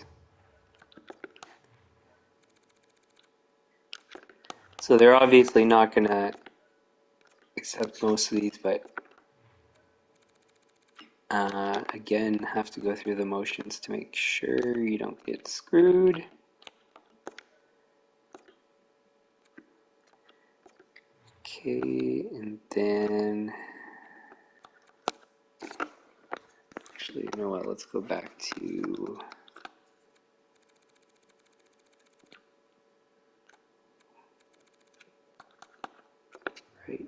So they're obviously not going to accept most of these, but again, have to go through the motions to make sure you don't get screwed. Okay, and then actually, you know what? Let's go back to right.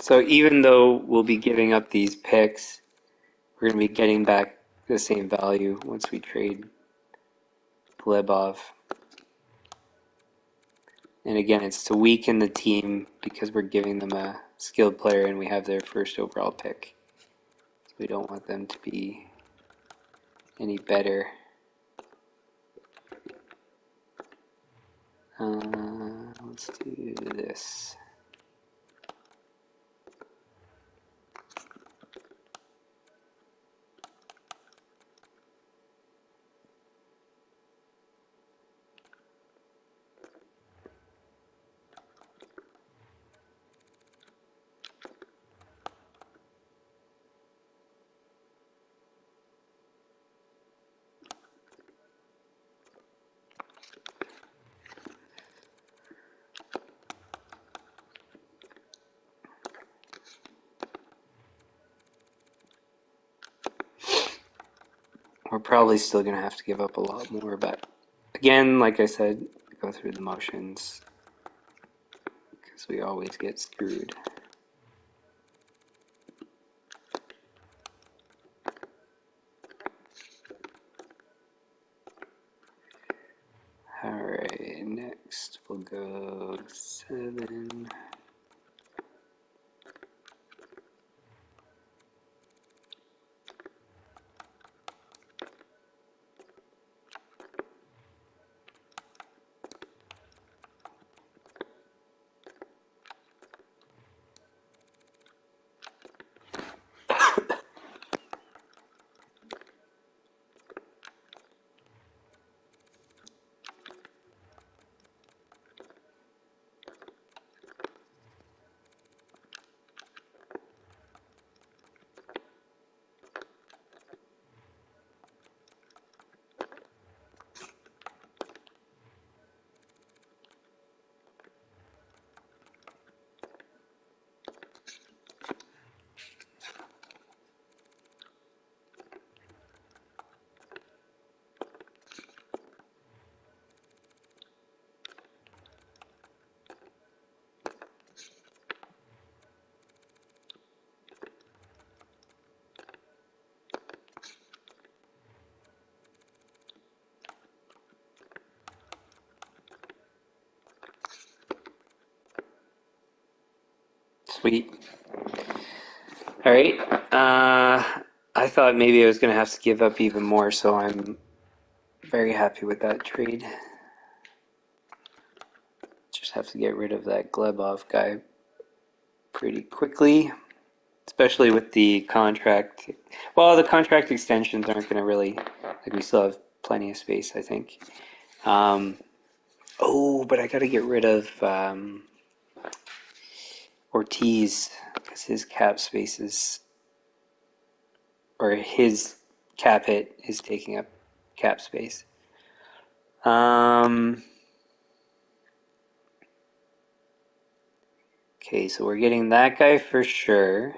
So even though we'll be giving up these picks, we're going to be getting back the same value once we trade Glebov. And again, it's to weaken the team because we're giving them a skilled player and we have their first overall pick. So we don't want them to be any better. Let's do this. We're probably still going to have to give up a lot more, but again, like I said, go through the motions because we always get screwed. Alright, next we'll go 7. Sweet. Alright, I thought maybe I was going to have to give up even more, so I'm very happy with that trade. Just have to get rid of that Glebov guy pretty quickly, especially with the contract. Well, the contract extensions aren't going to really, like, we still have plenty of space, I think. But I got to get rid of Ortiz because his cap space is, or his cap hit is taking up cap space. Okay, so we're getting that guy for sure.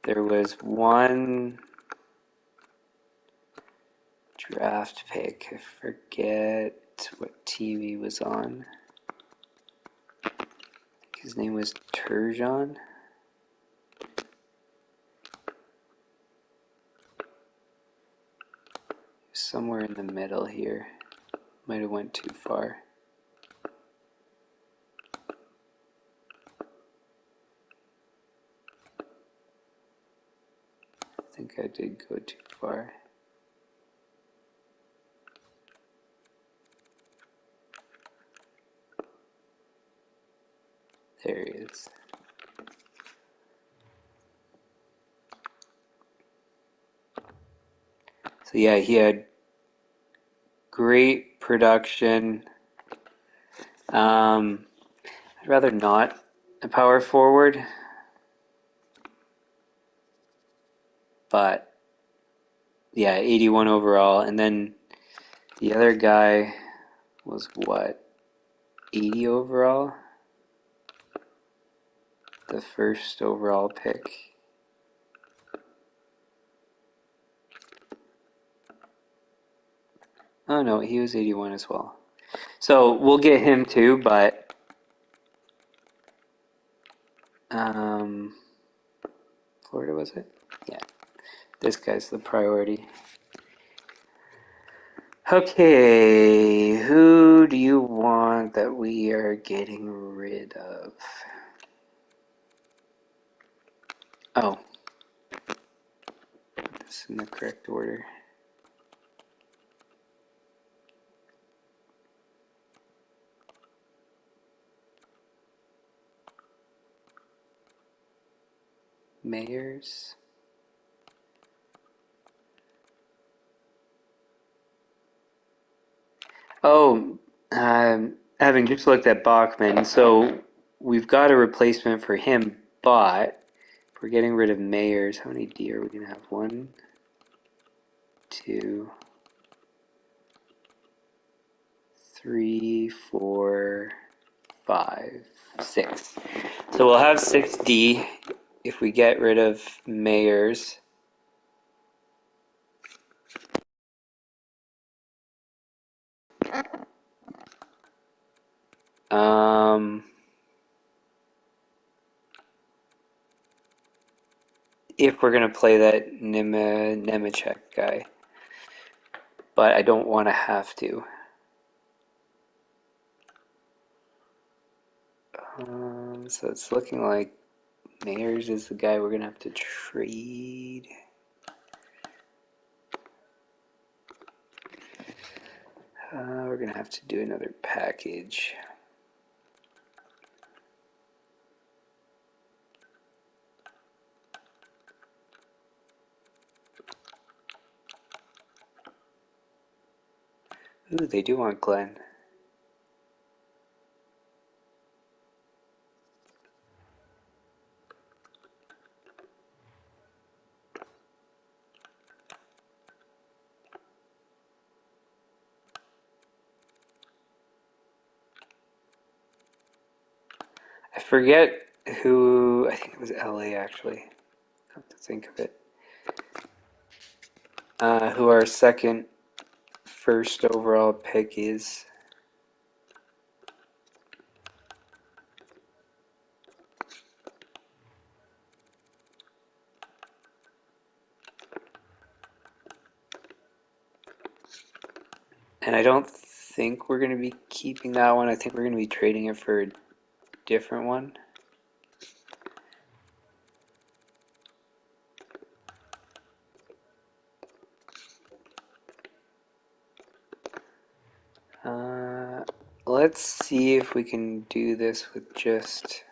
There was one draft pick. I forget what team he was on. His name was Turgeon. Somewhere in the middle here. Might have went too far. I think I did go too far. There he is. So yeah, he had great production. I'd rather not a power forward, but yeah, 81 overall. And then the other guy was what? 80 overall? The first overall pick. Oh no, he was 81 as well. So we'll get him too, but Um, Florida, was it? Yeah, this guy's the priority. Okay, who do you want that we are getting rid of? Oh, this in the correct order. Mayors. Oh, having just looked at Bachman, so we've got a replacement for him, but we're getting rid of Mayors. How many D are we going to have? 1, 2, 3, 4, 5, 6. So we'll have 6D if we get rid of Mayors. Um, if we're going to play that Nemechek guy, but I don't want to have to. So it's looking like Mayors is the guy we're going to have to trade. We're going to have to do another package. Ooh, they do want Glenn. I forget who, I think it was LA actually, come to think of it. Who our second first overall pick is. And I don't think we're going to be keeping that one. I think we're going to be trading it for a different one. Let's see if we can do this with just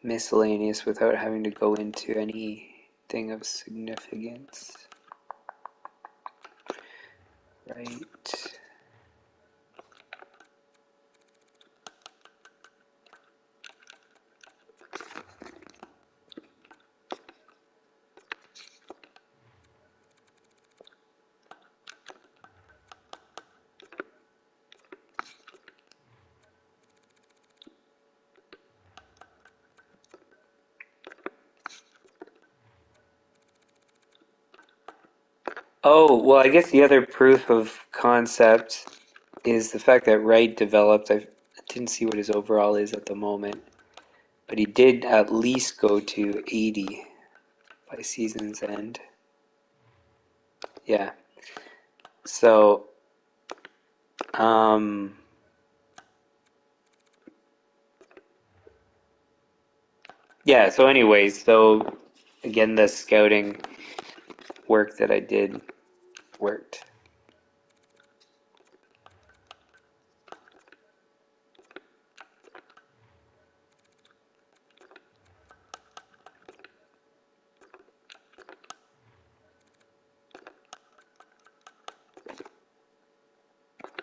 miscellaneous without having to go into anything of significance. Right. Oh, well, I guess the other proof of concept is the fact that Wright developed. I didn't see what his overall is at the moment, but he did at least go to 80 by season's end. Yeah. So, um, yeah, so anyways, so again, the scouting work that I did worked.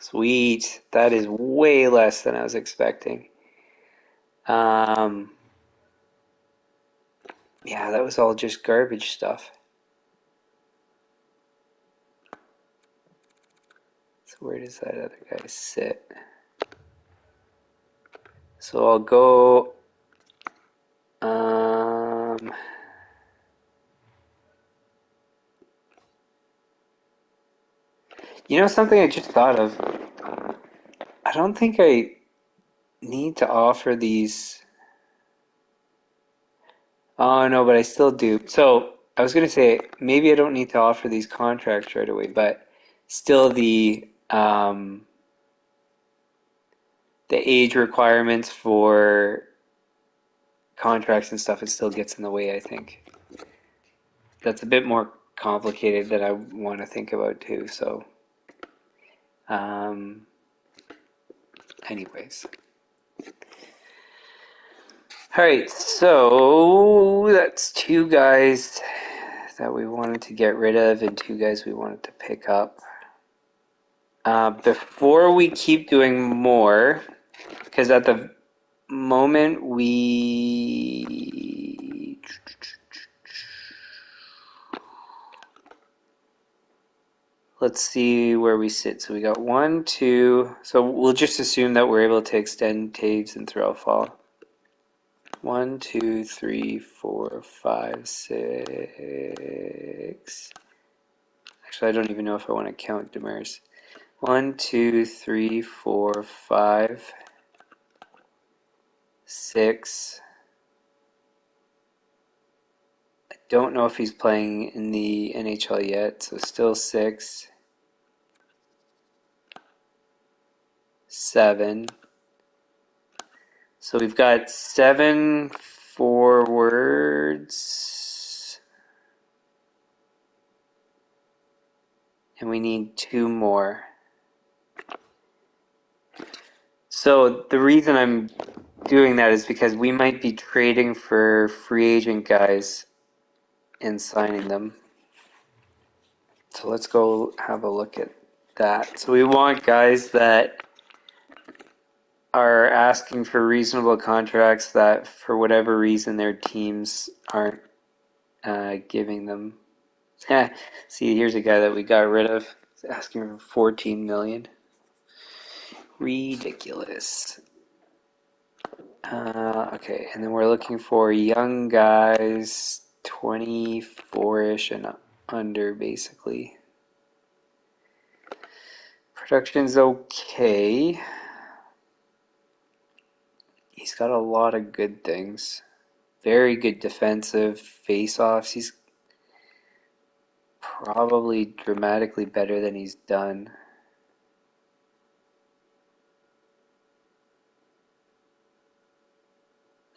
Sweet. That is way less than I was expecting. Um, yeah, that was all just garbage stuff. So where does that other guy sit? So I'll go. Um, you know something I just thought of? I don't think I need to offer these Oh no, but I still do. So I was gonna say maybe I don't need to offer these contracts right away, but still the age requirements for contracts and stuff, it still gets in the way, I think. That's a bit more complicated that I want to think about too. So, um, anyways. All right, so that's two guys that we wanted to get rid of and two guys we wanted to pick up. Before we keep doing more, because at the moment let's see where we sit. So we got one, two. So we'll just assume that we're able to extend Taves and Throwfall. 1, 2, 3, 4, 5, 6. Actually, I don't even know if I want to count Demers. 1, 2, 3, 4, 5, 6. I don't know if he's playing in the NHL yet, so still 6, 7. So we've got 7 forwards, and we need 2 more. So the reason I'm doing that is because we might be trading for free agent guys and signing them. So let's go have a look at that. So we want guys that are asking for reasonable contracts that for whatever reason their teams aren't giving them. See, here's a guy that we got rid of. He's asking for 14 million. Ridiculous. Okay, and then we're looking for young guys, 24-ish and under, basically. Production's okay. He's got a lot of good things. Very good defensive face-offs. He's probably dramatically better than he's done.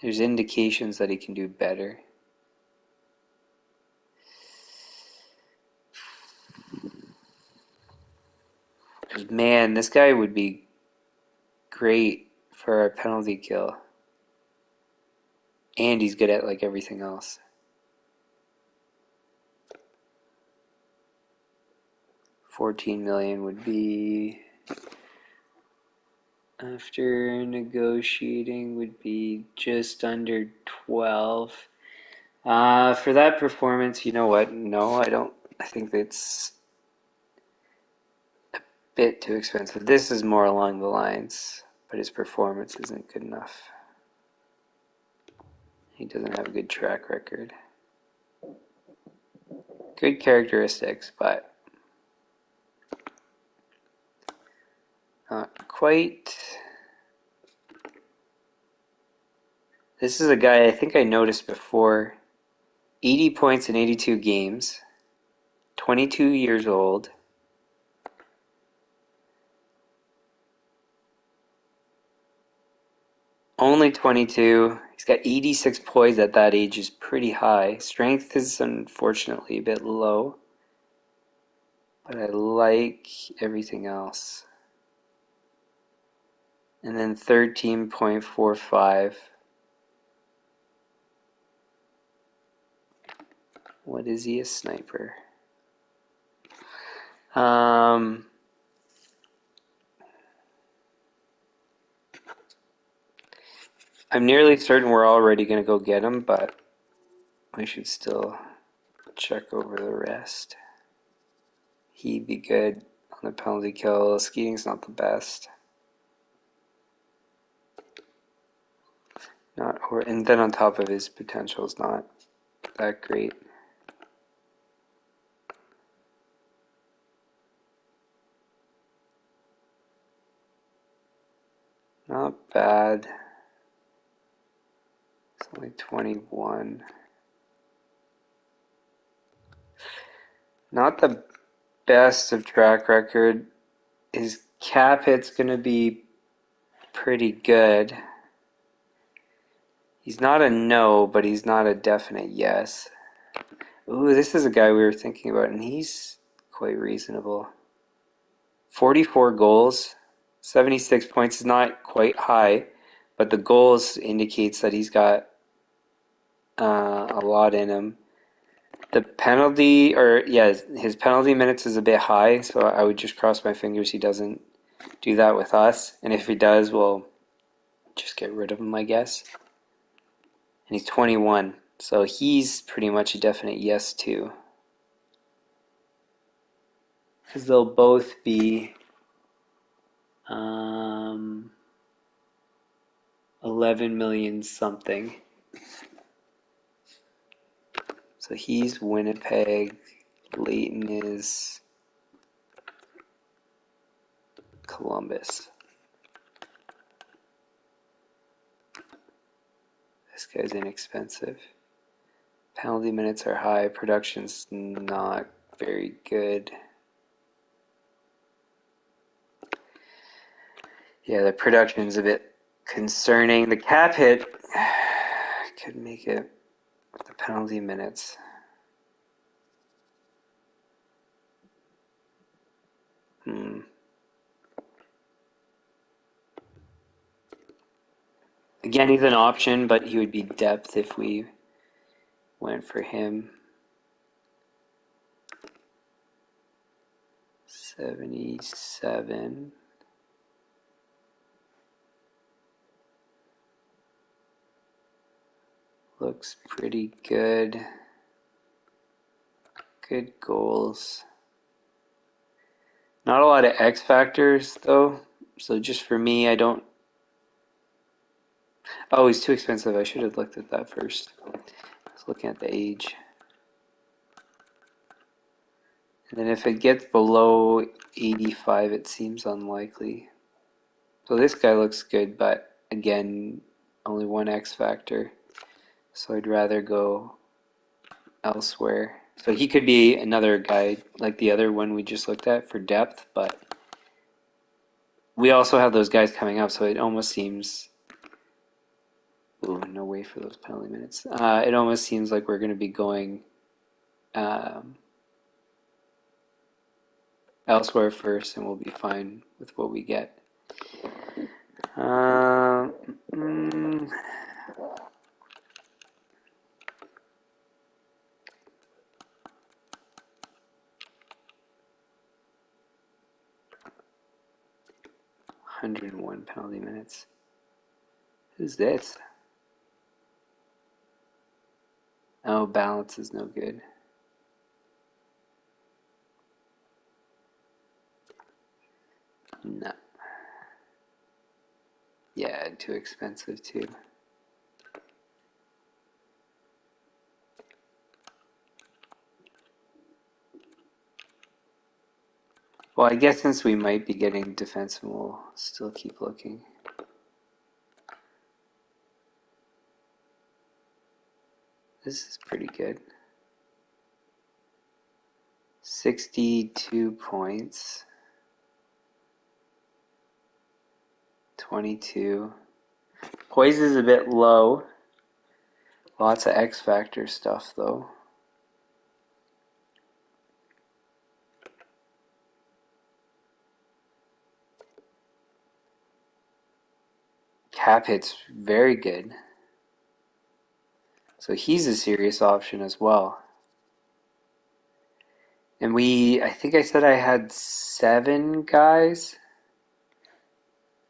There's indications that he can do better. Because, man, this guy would be great for a penalty kill. And he's good at, like, everything else. $14 million would be, after negotiating, would be just under 12. For that performance, you know what? No, I don't. I think it's a bit too expensive. This is more along the lines, but his performance isn't good enough. He doesn't have a good track record. Good characteristics, but not quite. This is a guy I think I noticed before. 80 points in 82 games. 22 years old. Only 22. He's got 86 poise at that age, is pretty high. Strength is unfortunately a bit low. But I like everything else. And then 13.45. What is he, a sniper? I'm nearly certain we're already going to go get him, but we should still check over the rest. He'd be good on the penalty kill. Skating's not the best. And then on top of his potential is not that great. Not bad. It's only 21. Not the best of track record. His cap hit's going to be pretty good. He's not a no, but he's not a definite yes. Ooh, this is a guy we were thinking about, and he's quite reasonable. 44 goals, 76 points is not quite high, but the goals indicates that he's got a lot in him. The penalty, or yeah, his penalty minutes is a bit high, so I would just cross my fingers he doesn't do that with us. And if he does, we'll just get rid of him, I guess. And he's 21, so he's pretty much a definite yes too. Because they'll both be 11 million something. So he's Winnipeg. Leighton is Columbus. This guy's inexpensive. Penalty minutes are high. Production's not very good. Yeah, the production's a bit concerning. The cap hit could make it. The penalty minutes. Again, he's an option, but he would be depth if we went for him. 77. Looks pretty good. Good goals. Not a lot of X factors, though. So just for me, I don't... Oh, he's too expensive. I should have looked at that first. I was looking at the age. And then if it gets below 85, it seems unlikely. So this guy looks good, but again, only one X factor. So I'd rather go elsewhere. So he could be another guy like the other one we just looked at for depth, but we also have those guys coming up, so it almost seems... Ooh, no way for those penalty minutes. It almost seems like we're going to be going elsewhere first, and we'll be fine with what we get. 101 penalty minutes. Who's this? Oh, balance is no good. No. Yeah, too expensive too. Well, I guess since we might be getting defenseman, we'll still keep looking. This is pretty good. 62 points. 22. Poise is a bit low. Lots of X Factor stuff, though. Cap hit's very good. So he's a serious option as well. And I think I said I had 7 guys.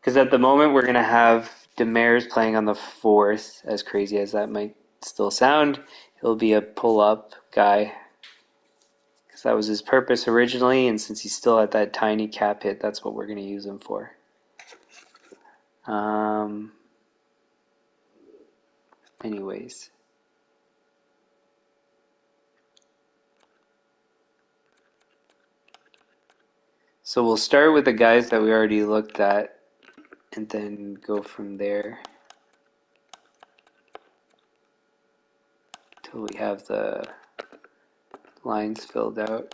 Because at the moment we're going to have Demers playing on the 4th, as crazy as that might still sound. He'll be a pull-up guy. Because that was his purpose originally, and since he's still at that tiny cap hit, that's what we're going to use him for. Anyways. So we'll start with the guys that we already looked at and then go from there till we have the lines filled out.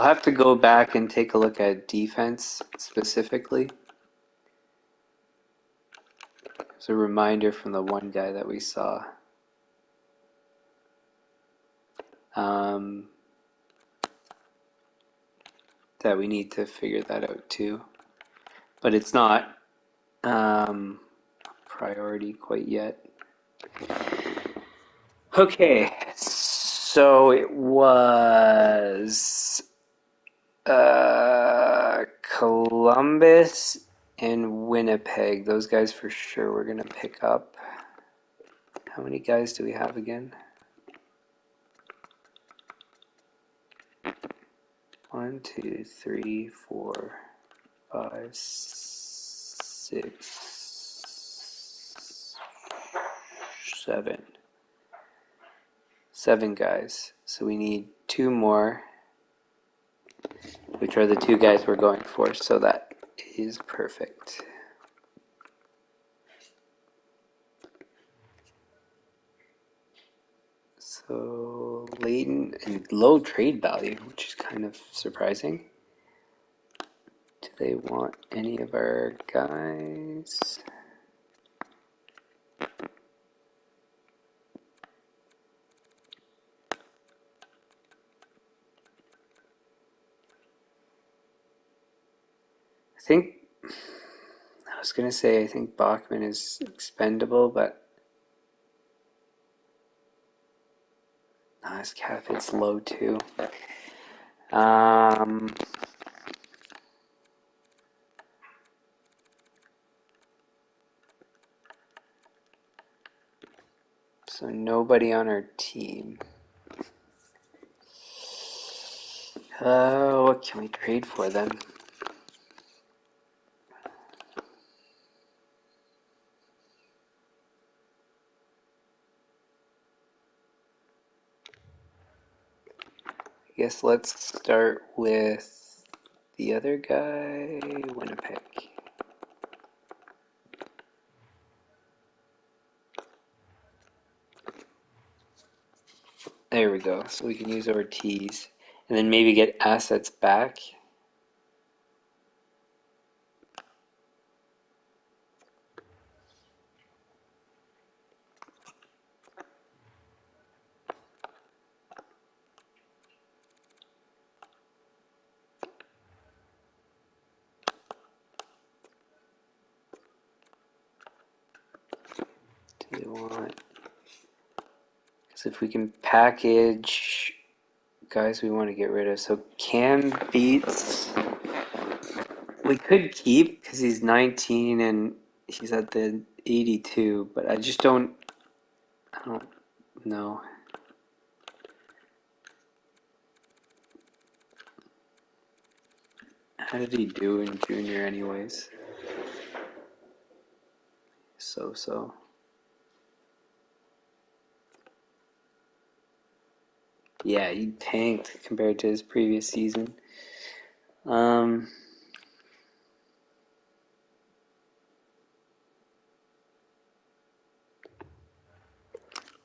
have to go back and take a look at defense specifically. It's a reminder from the one guy that we saw. That we need to figure that out too. But it's not priority quite yet. Okay, so it was Columbus and Winnipeg. Those guys for sure we're going to pick up. How many guys do we have again? 1, 2, 3, 4, 5, 6, 7. 7 guys. So we need 2 more, which are the 2 guys we're going for. So that is perfect. So Leighton and low trade value, which is kind of surprising. Do they want any of our guys? I was going to say I think Bachman is expendable, but his cap hit's low too. So nobody on our team. What can we trade for then? I guess let's start with the other guy, Winnipeg. There we go. So we can use Ortiz and then maybe get assets back. Do they want? Because if we can package guys we want to get rid of. So Cam Beats, we could keep because he's 19 and he's at the 82, but I don't know. How did he do in junior anyways? So. Yeah, he tanked compared to his previous season.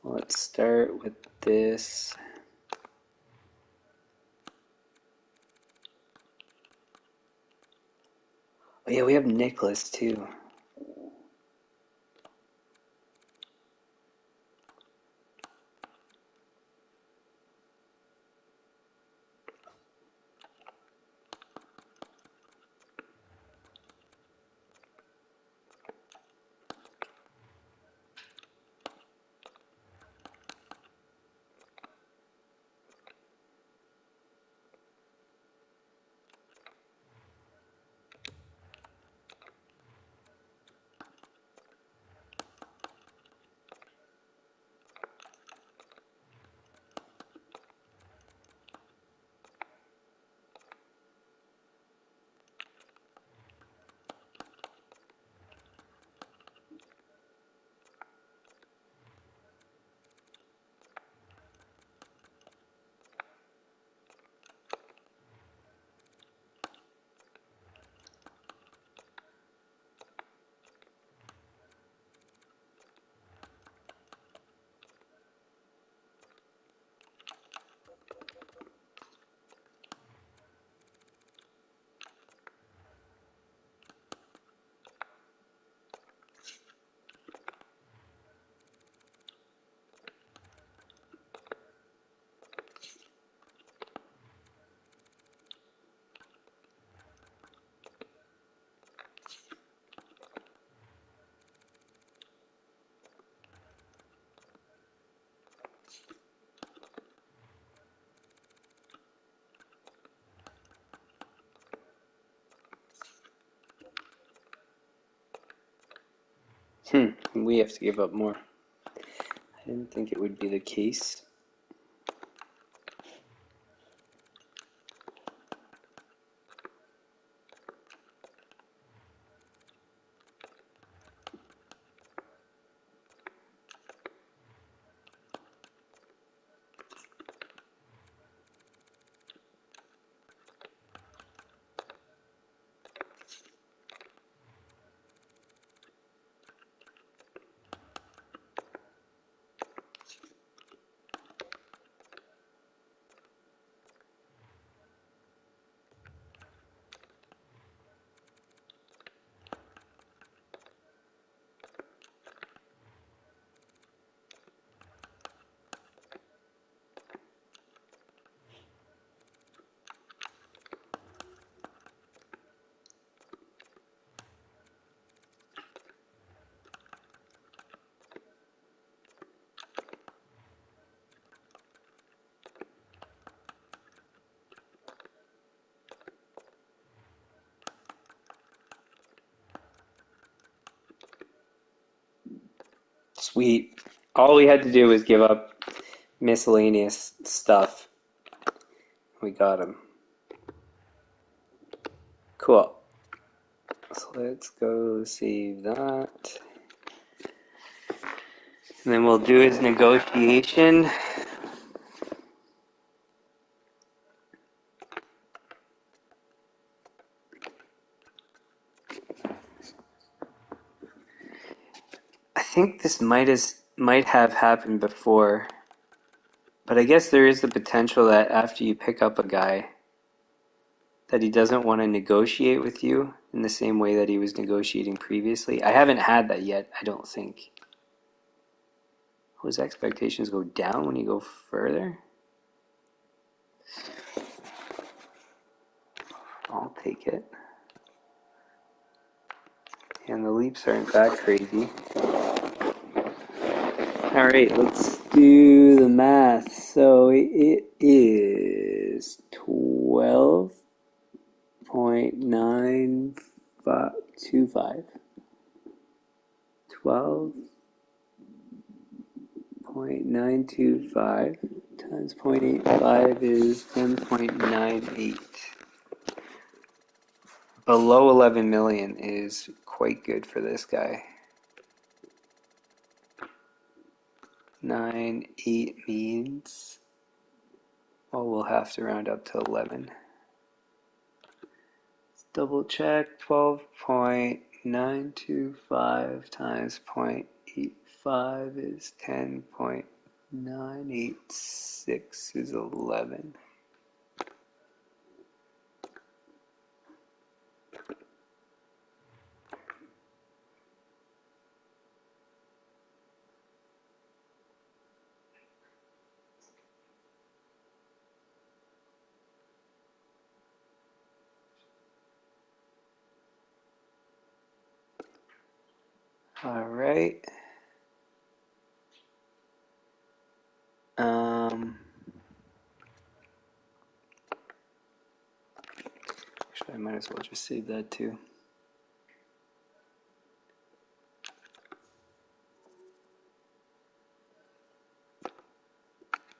Let's start with this. Oh yeah, we have Nicholas too. We have to give up more. I didn't think it would be the case. Sweet. All we had to do was give up miscellaneous stuff. We got him. Cool. So let's go save that. And then we'll do his negotiation. I think this might have happened before, but I guess there is the potential that after you pick up a guy, that he doesn't want to negotiate with you in the same way that he was negotiating previously. I haven't had that yet, I don't think. His expectations go down when you go further? I'll take it. And the leaps aren't that crazy. Alright, let's do the math. So it is 12.925. 12.925 times 0.85 is 10.98. Below 11 million is quite good for this guy. 9.8 means, well, we'll have to round up to 11. Let's double check. 12.925 times 0.85 is 10.986 is 11. All right. Actually, I might as well just save that too.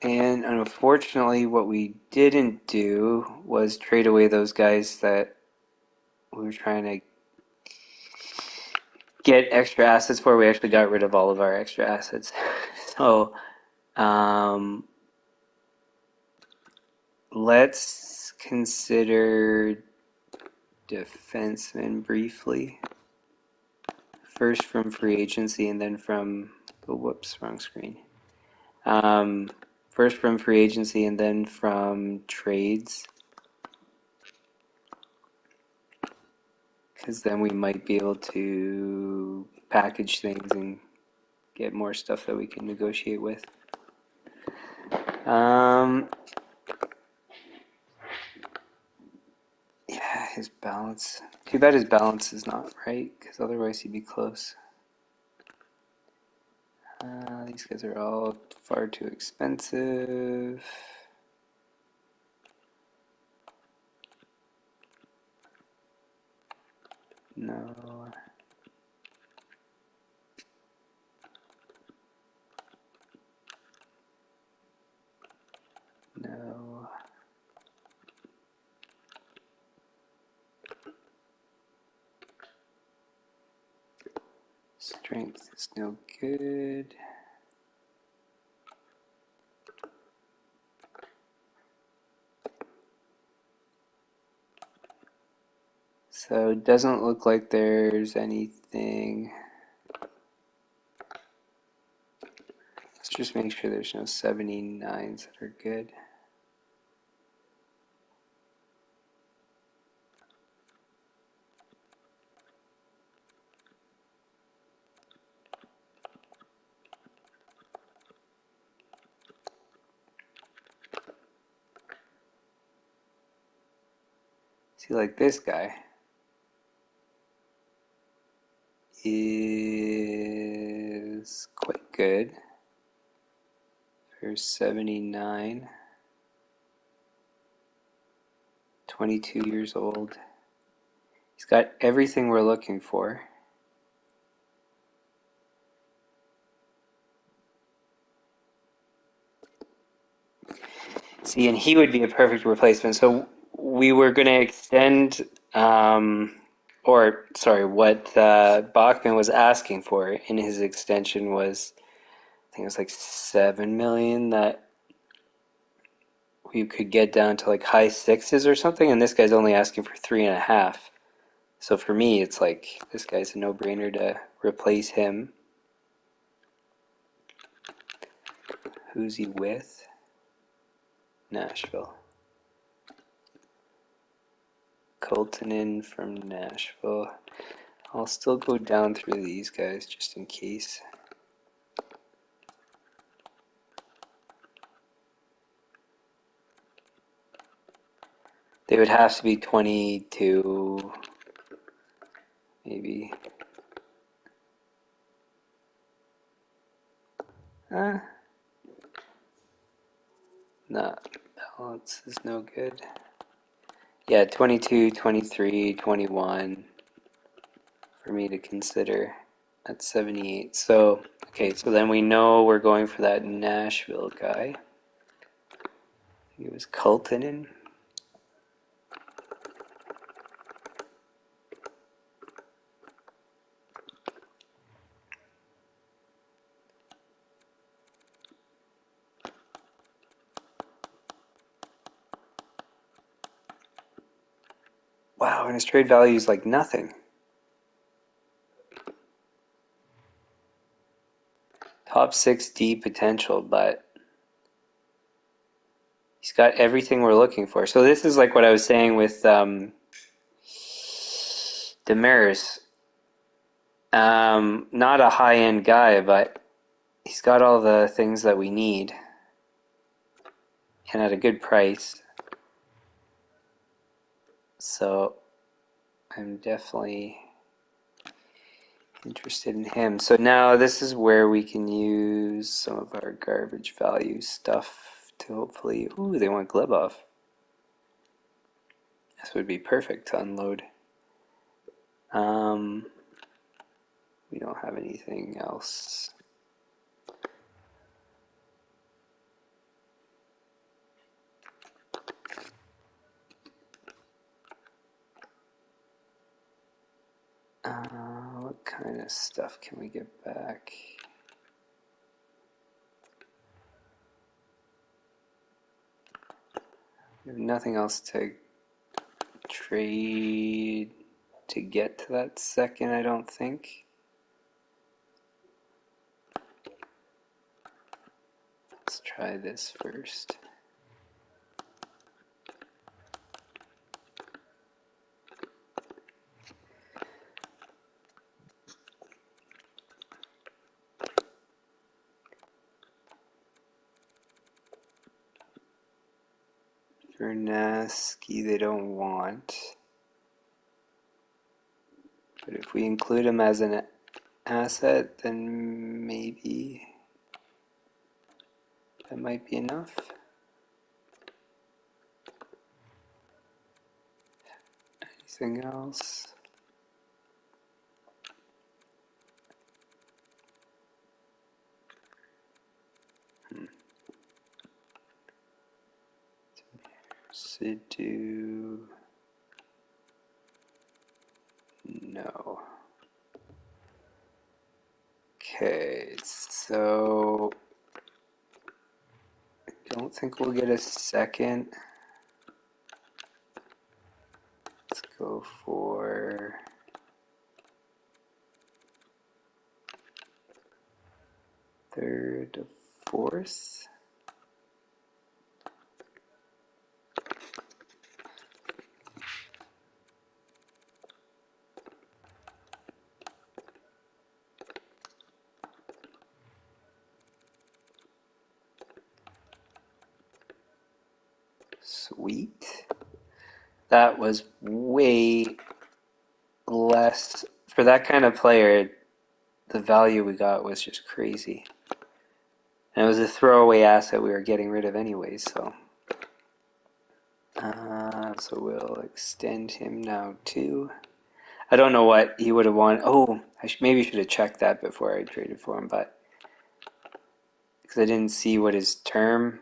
And unfortunately, what we didn't do was trade away those guys that we were trying to get extra assets for. We actually got rid of all of our extra assets. So, let's consider defensemen briefly. First from free agency and then from, oh, whoops, wrong screen. First from free agency and then from trades. Because then we might be able to package things and get more stuff that we can negotiate with. Yeah, his balance. Too bad his balance is not right, because otherwise he'd be close. These guys are all far too expensive. No. Strength is no good. So it doesn't look like there's anything. Let's just make sure there's no 79s that are good. See, like this guy is quite good for 79, 22 years old. He's got everything we're looking for. See, and he would be a perfect replacement. So we were going to extend, what Bachman was asking for in his extension was, I think it was like 7 million that we could get down to like high sixes or something, and this guy's only asking for 3.5. So for me, it's like this guy's a no-brainer to replace him. Who's he with? Nashville. Coltonen from Nashville. I'll still go down through these guys just in case. They would have to be 22, maybe. No, balance is no good. Yeah, 22, 23, 21 for me to consider. That's 78. So, okay, so then we know we're going for that Nashville guy. He was Kultinen. Wow, and his trade value is like nothing. Top 6D potential, but he's got everything we're looking for. So this is like what I was saying with Demers. Not a high-end guy, but he's got all the things that we need and at a good price. So I'm definitely interested in him. So now this is where we can use some of our garbage value stuff to hopefully... Ooh, they want Glebov. This would be perfect to unload. We don't have anything else. What kind of stuff can we get back? We have nothing else to trade to get to that second, I don't think. Let's try this first. Vernaski they don't want. But if we include him as an asset, then maybe that might be enough. Anything else? Sidhu. No. Okay, so I don't think we'll get a second. Let's go for third, fourth. Sweet. That was way less for that kind of player. The value we got was just crazy. And it was a throwaway asset we were getting rid of anyway, so we'll extend him now too. I don't know what he would have wanted. Oh, maybe should have checked that before I traded for him, but because I didn't see what his term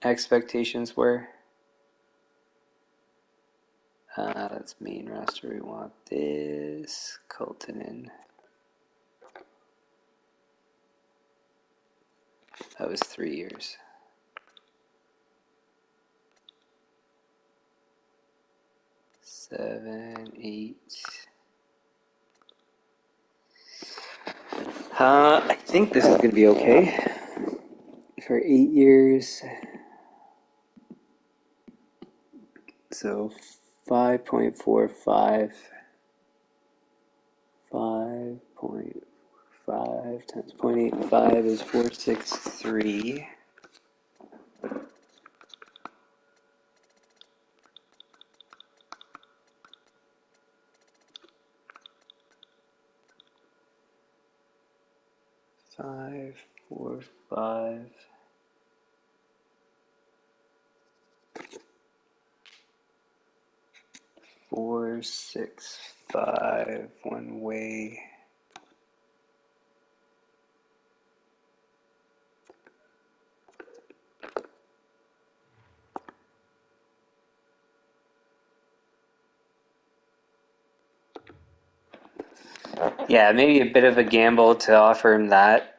expectations were. That's main roster. We want this Coltonen. That was 3 years. Seven, 8. I think this is going to be okay for 8 years. So 5.45. 5.5 times 0.85 is 463. Five, 4, 5. 4, 6, 5. One way. Yeah, maybe a bit of a gamble to offer him that.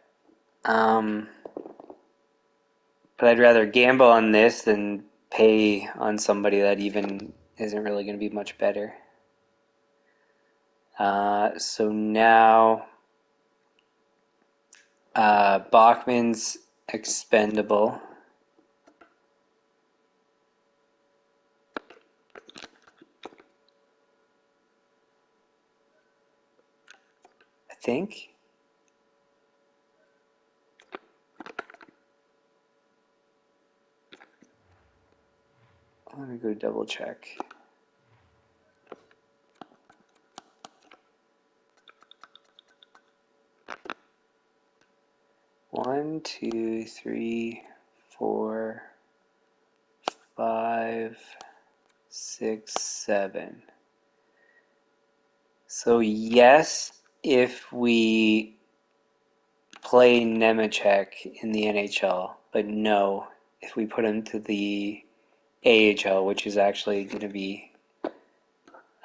But I'd rather gamble on this than pay on somebody that even isn't really going to be much better. So now Bachman's expendable. I think. Let me go double check. One, 2, 3, 4, 5, 6, 7. So yes, if we play Nemechek in the NHL, but no, if we put him to the AHL, which is actually going to be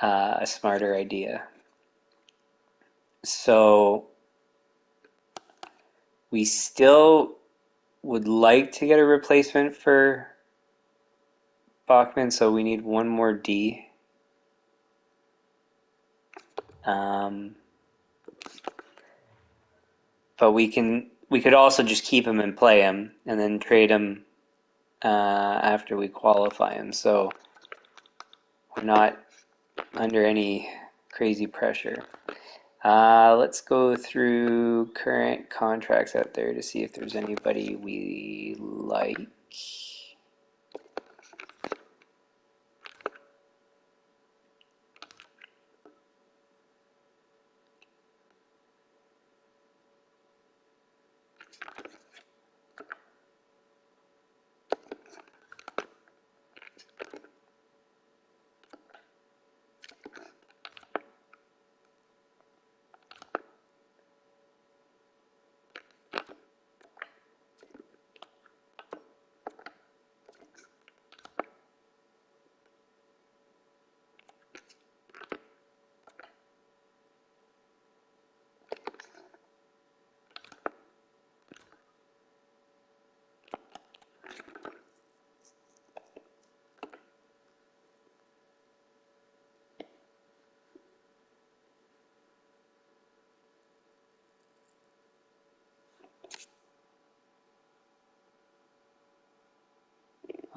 a smarter idea. So we still would like to get a replacement for Bachman, so we need one more D. But we could also just keep him and play him, and then trade him after we qualify him. So we're not under any crazy pressure. Let's go through current contracts out there to see if there's anybody we like.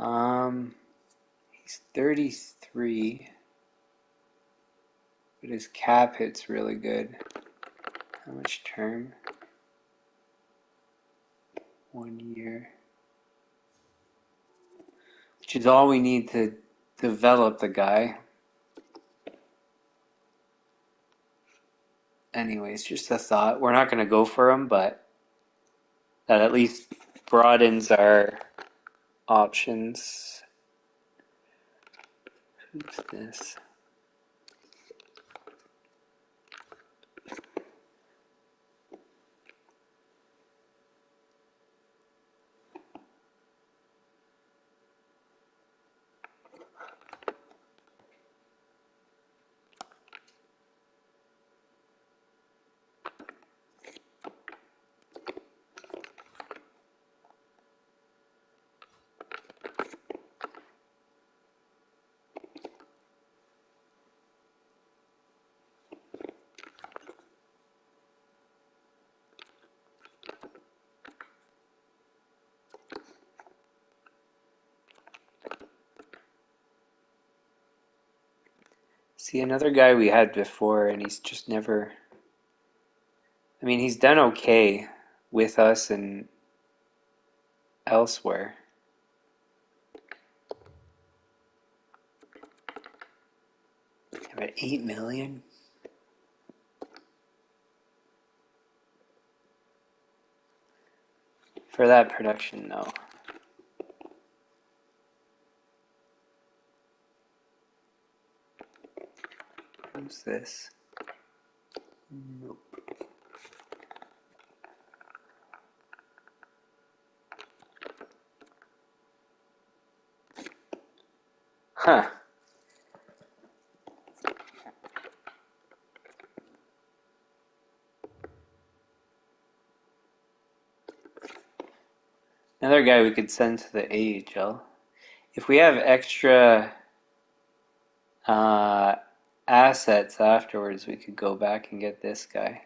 He's 33, but his cap hit's really good. How much term? 1 year. Which is all we need to develop the guy. Anyways, just a thought. We're not going to go for him, but that at least broadens our options. Who's this? See, another guy we had before, and he's just never. I mean, he's done okay with us and elsewhere. About 8 million? For that production, no. Who's this? Nope. Huh. Another guy we could send to the AHL. If we have extra uh, assets afterwards, we could go back and get this guy.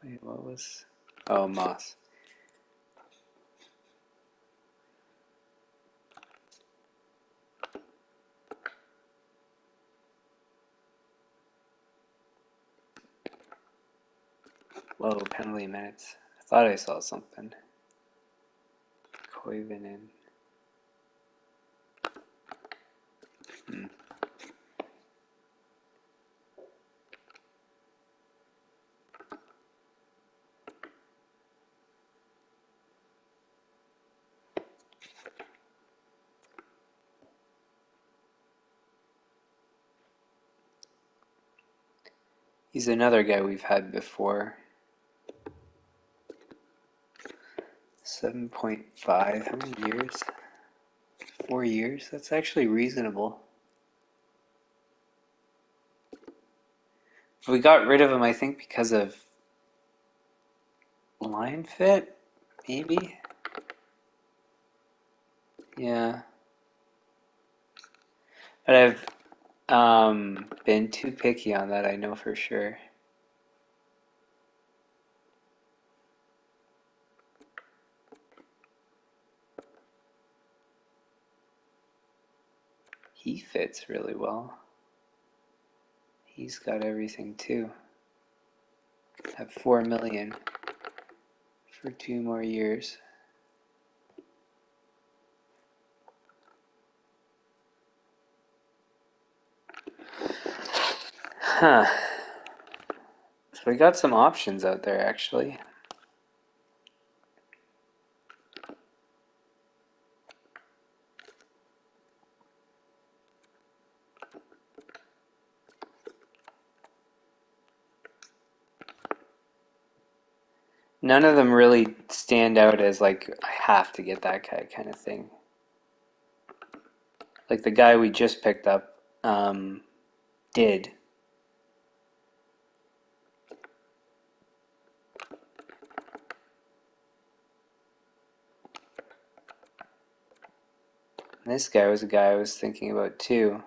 Wait, what was... Oh, Moss. Whoa, penalty minutes. I thought I saw something. Koivunen. He's another guy we've had before. 7.5. How many years? 4 years? That's actually reasonable. We got rid of him, I think, because of line fit, maybe? Yeah. But I've been too picky on that, I know for sure. He fits really well. He's got everything too. At 4 million for 2 more years. Huh. So we got some options out there actually. None of them really stand out as like, I have to get that guy kind of thing. Like the guy we just picked up did. This guy was a guy I was thinking about too.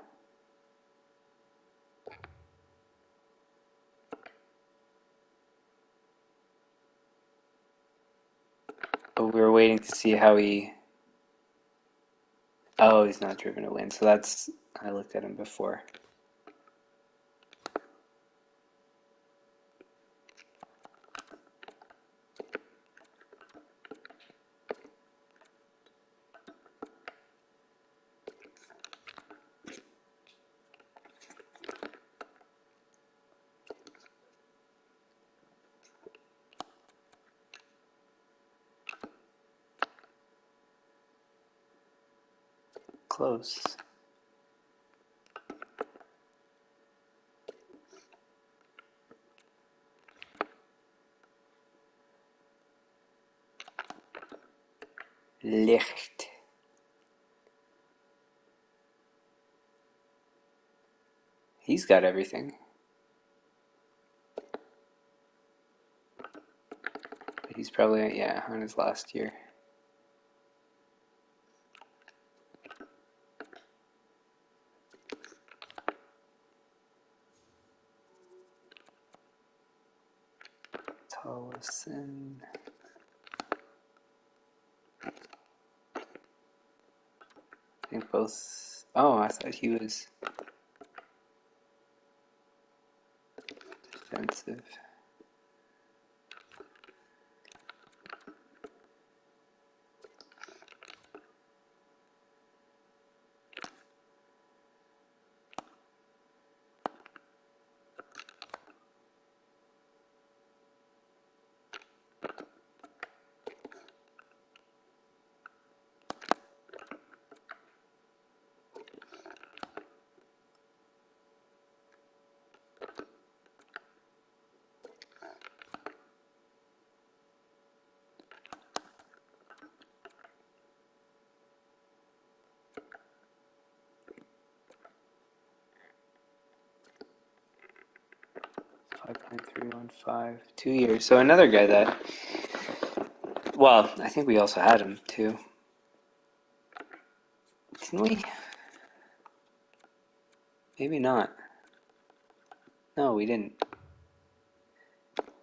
But we were waiting to see how he... Oh, he's not driven to win. So that's... I looked at him before. Close. Licht. He's got everything. But he's probably, yeah, on his last year. Tollefson. I think both... Oh, I thought he was defensive. $5.315, 2 years. So another guy that, well, I think we also had him too. Didn't we? Maybe not. No, we didn't.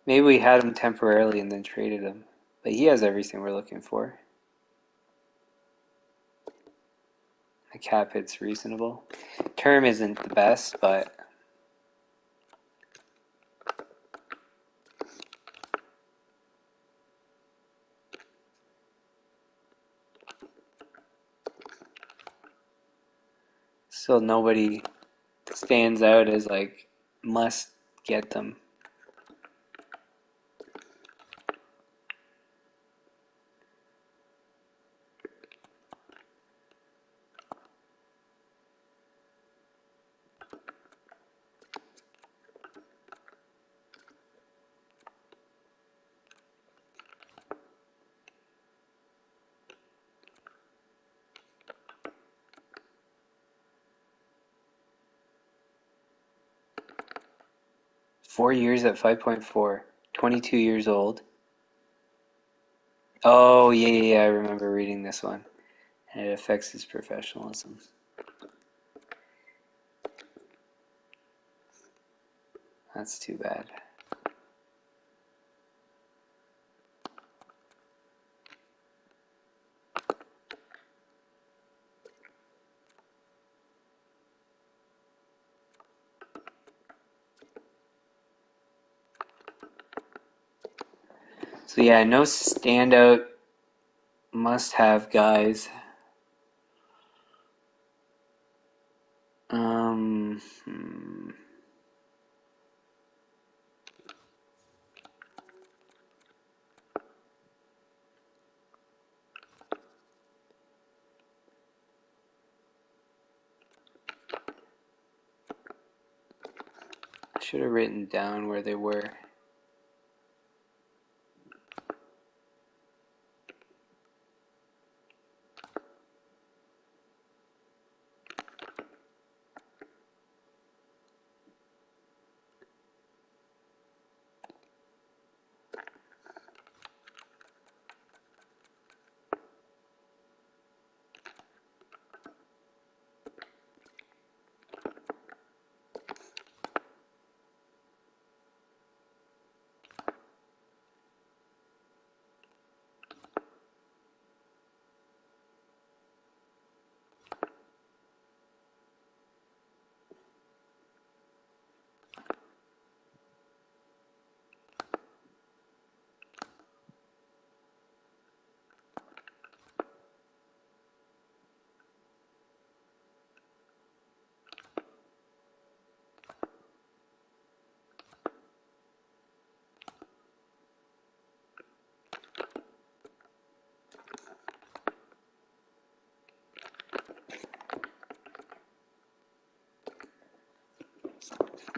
Maybe we had him temporarily and then traded him. But he has everything we're looking for. The cap hit's reasonable. Term isn't the best, but still nobody stands out as like must get them. Four years at 5.4, 22 years old. Oh, yeah, I remember reading this one. And it affects his professionalism. That's too bad. So yeah, no standout must-have guys. Um, hmm. I should have written down where they were.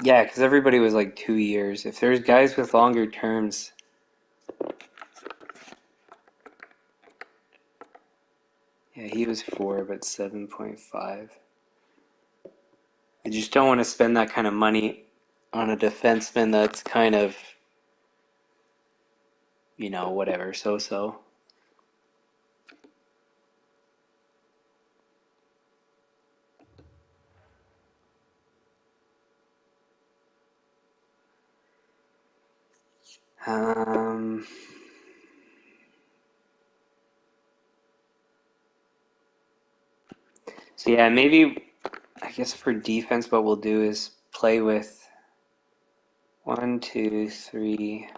Yeah, because everybody was like 2 years. If there's guys with longer terms, yeah, he was 4, but 7.5. I just don't want to spend that kind of money on a defenseman that's kind of, whatever, so-so. Um, so yeah, maybe I guess for defense, what we'll do is play with 1, 2, 3,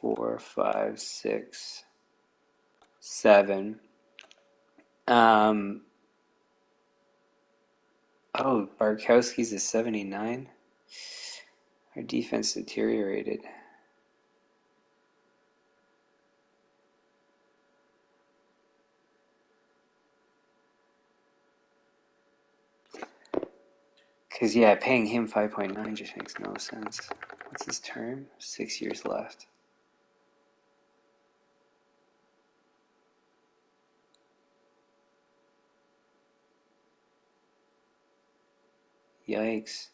4, 5, 6, 7. Um, oh, Barkowski's a 79. Our defense deteriorated. Because, yeah, paying him 5.9 just makes no sense. What's his term? 6 years left. Yikes.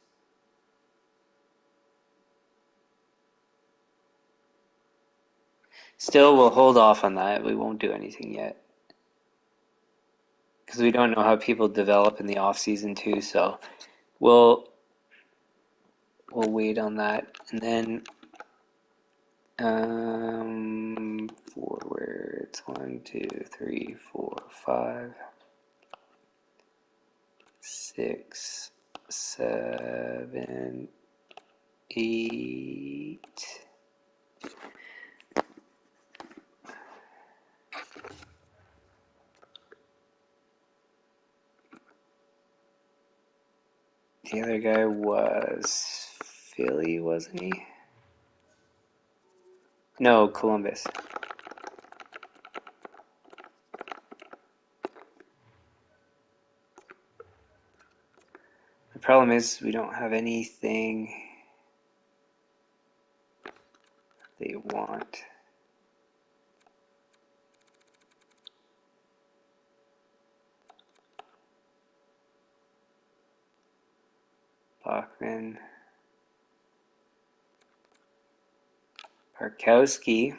Still, we'll hold off on that. We won't do anything yet. Because we don't know how people develop in the off season too, so we'll wait on that. And then forwards 1, 2, 3, 4, 5, 6, 7, 8. The other guy was Philly, wasn't he? No, Columbus. The problem is we don't have anything they want. Bachman. Barkowski.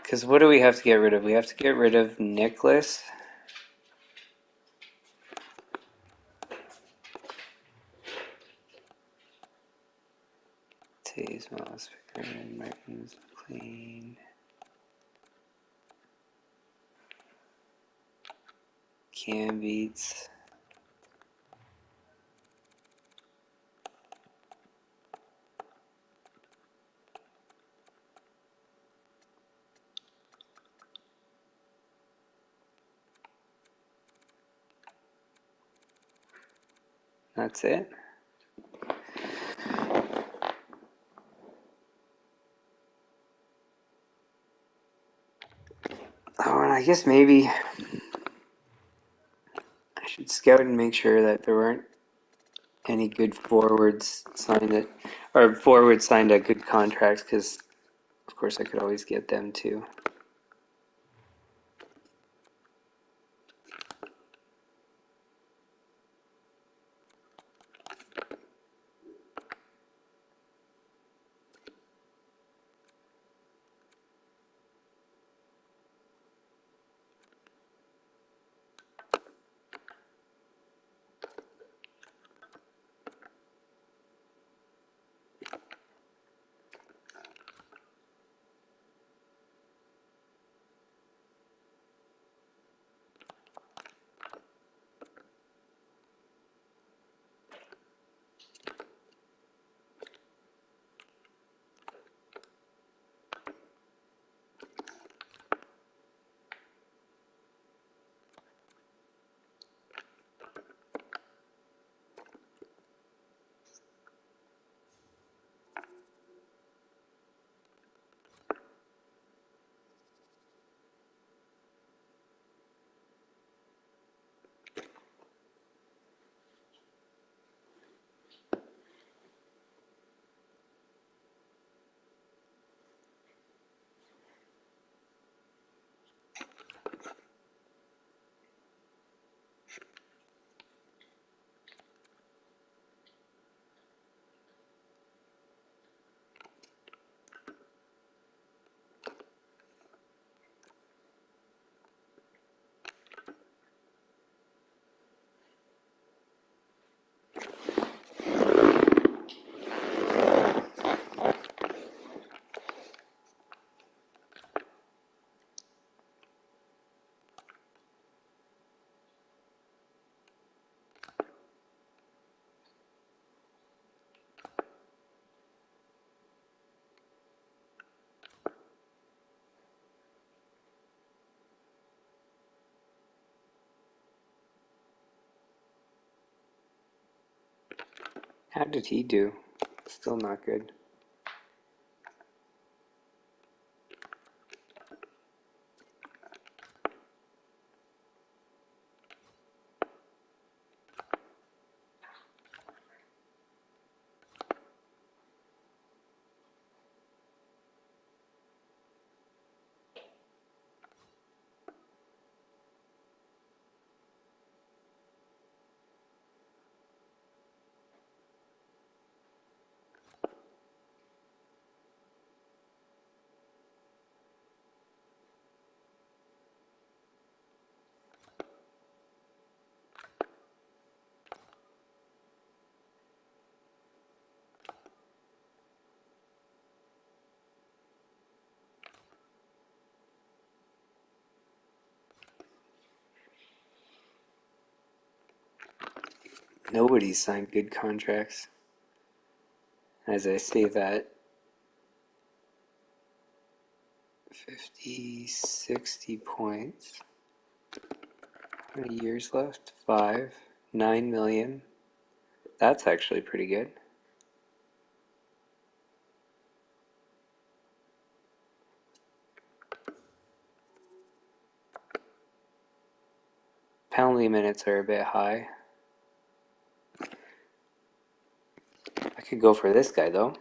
Because what do we have to get rid of? We have to get rid of Nicholas. Tays, Moss, Pickering, Martins, McLean, Cam Beats. That's it. Oh, and I guess maybe I should scout and make sure that there weren't any good forwards signed that, or forwards signed at good contracts, because of course I could always get them too. How did he do? Still not good. Nobody's signed good contracts. As I say that, 50, 60 points. How many years left? 5, 9 million. That's actually pretty good. Penalty minutes are a bit high. I could go for this guy though.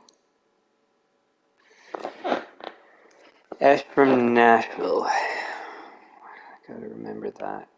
Ash from Nashville. Gotta remember that.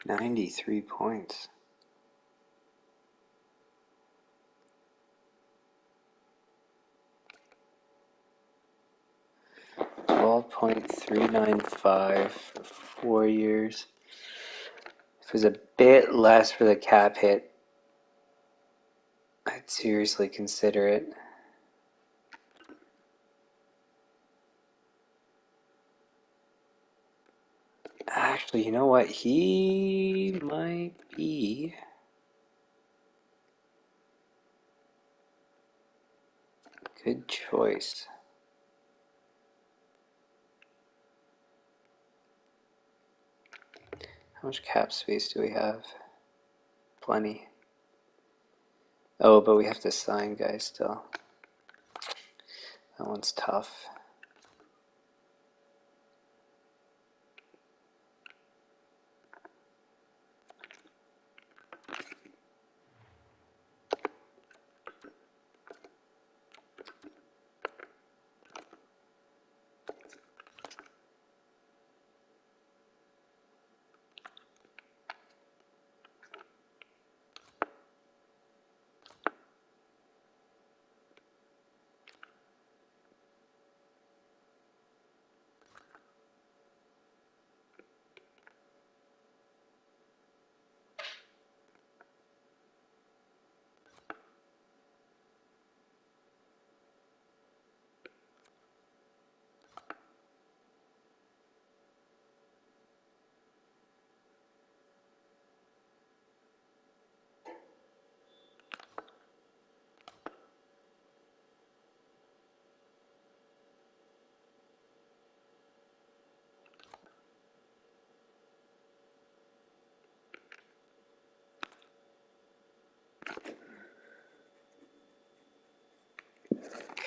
$93 points. $12.395 for 4 years. If it was a bit less for the cap hit, I'd seriously consider it. Actually, you know what? He might be a good choice. How much cap space do we have? Plenty. Oh, but we have to sign guys still. That one's tough.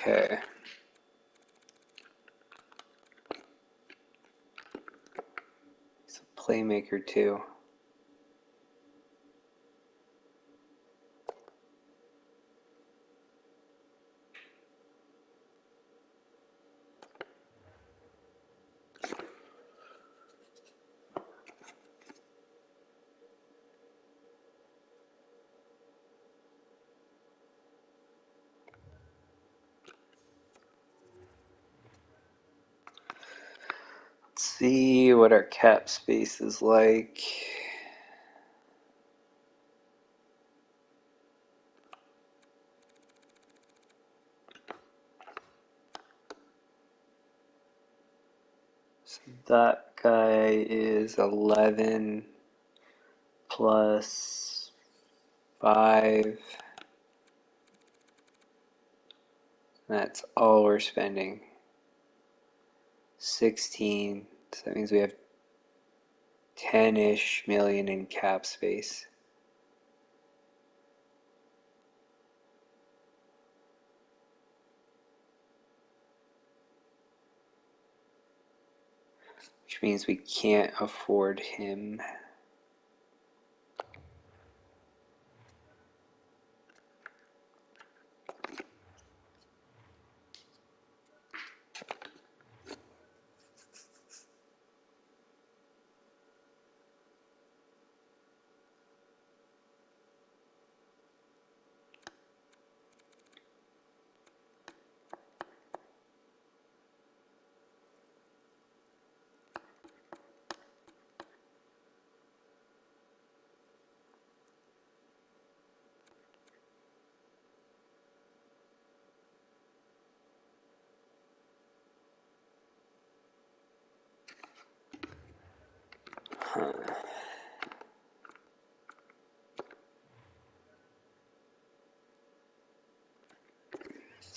Okay. He's a playmaker too. see what our cap space is like. So that guy is 11 plus 5. That's all we're spending. 16. So that means we have 10-ish million in cap space. Which means we can't afford him.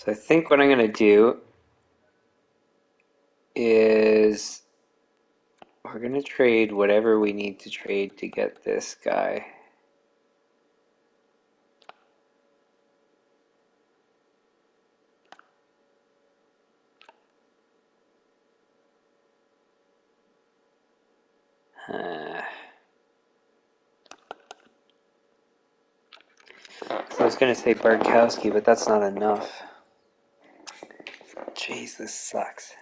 So I think what I'm going to do is we're going to trade whatever we need to trade to get this guy. So I was going to say Bartkowski, but that's not enough. Jeez, this sucks.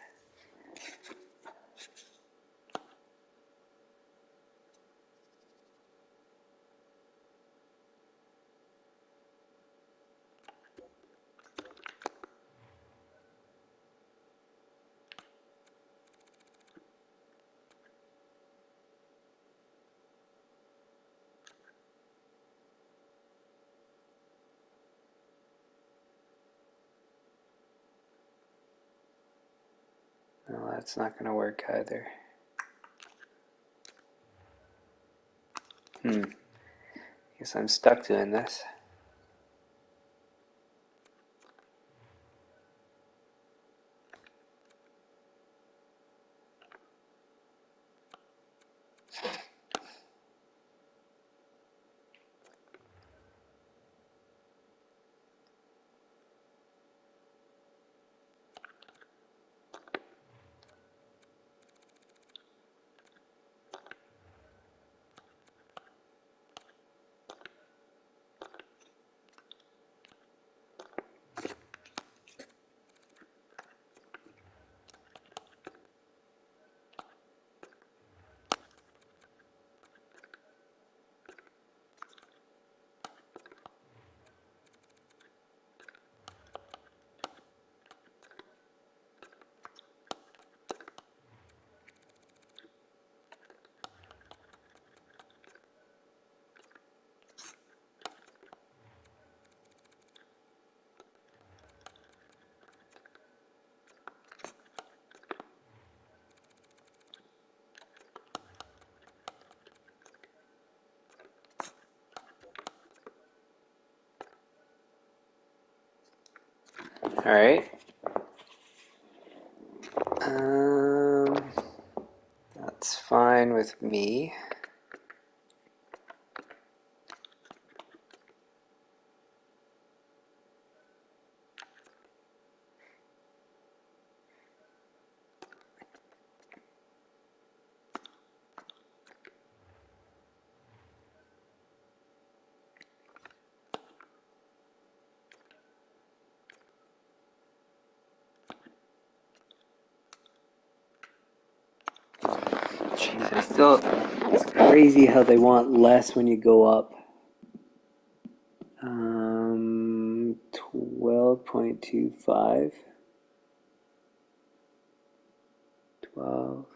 No, that's not going to work either. Guess I'm stuck doing this. All right. That's fine with me. Jeez, I still. It's crazy how they want less when you go up. 12.25. 12.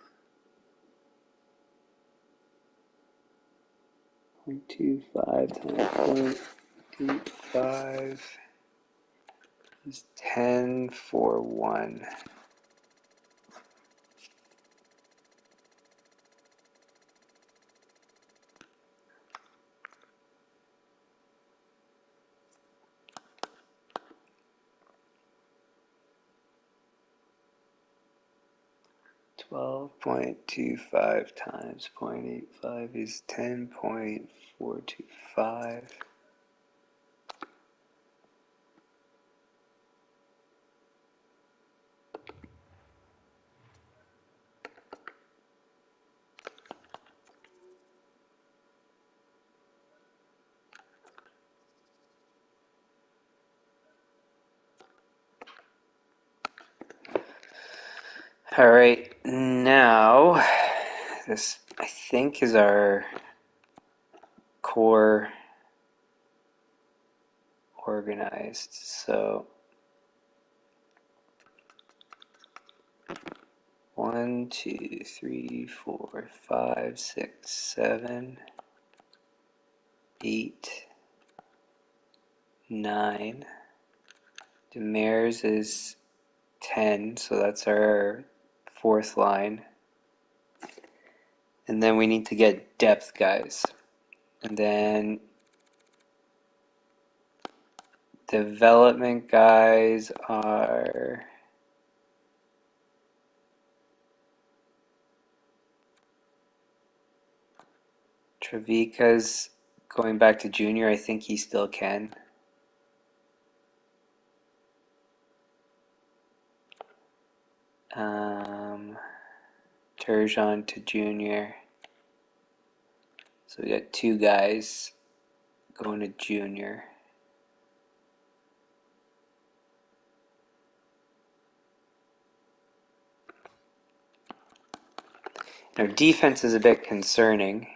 0.25 times 0.85 is 1041. .25 times 0.85 is 10.425. All right, now this I think is our core organized. So 1, 2, 3, 4, 5, 6, 7, 8, 9. Demers is 10, so that's our fourth line. And then we need to get depth guys. And then development guys are Trevika's going back to junior. I think he still can. Turgeon to junior. So we got two guys going to junior. Our defense is a bit concerning.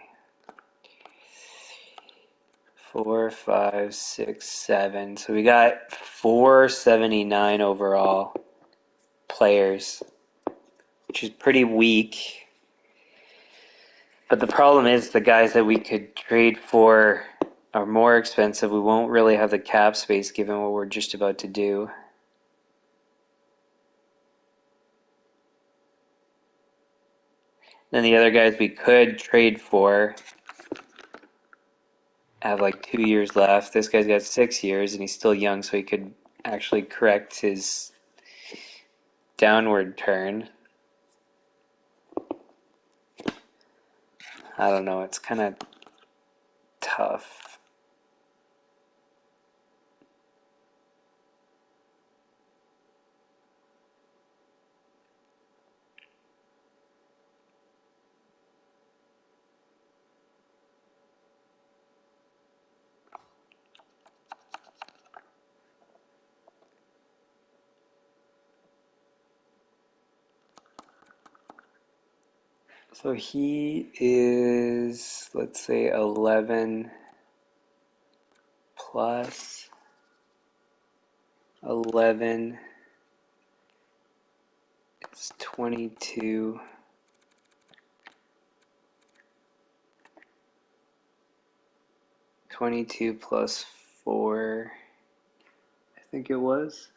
4, 5, 6, 7. So we got 479 overall players, which is pretty weak. But the problem is the guys that we could trade for are more expensive. We won't really have the cap space given what we're just about to do. Then the other guys we could trade for have like 2 years left. This guy's got 6 years and he's still young, so he could actually correct his downward turn. I don't know, it's kind of tough. So he is, let's say, 11 plus 11 is 22. 22 plus 4, I think it was.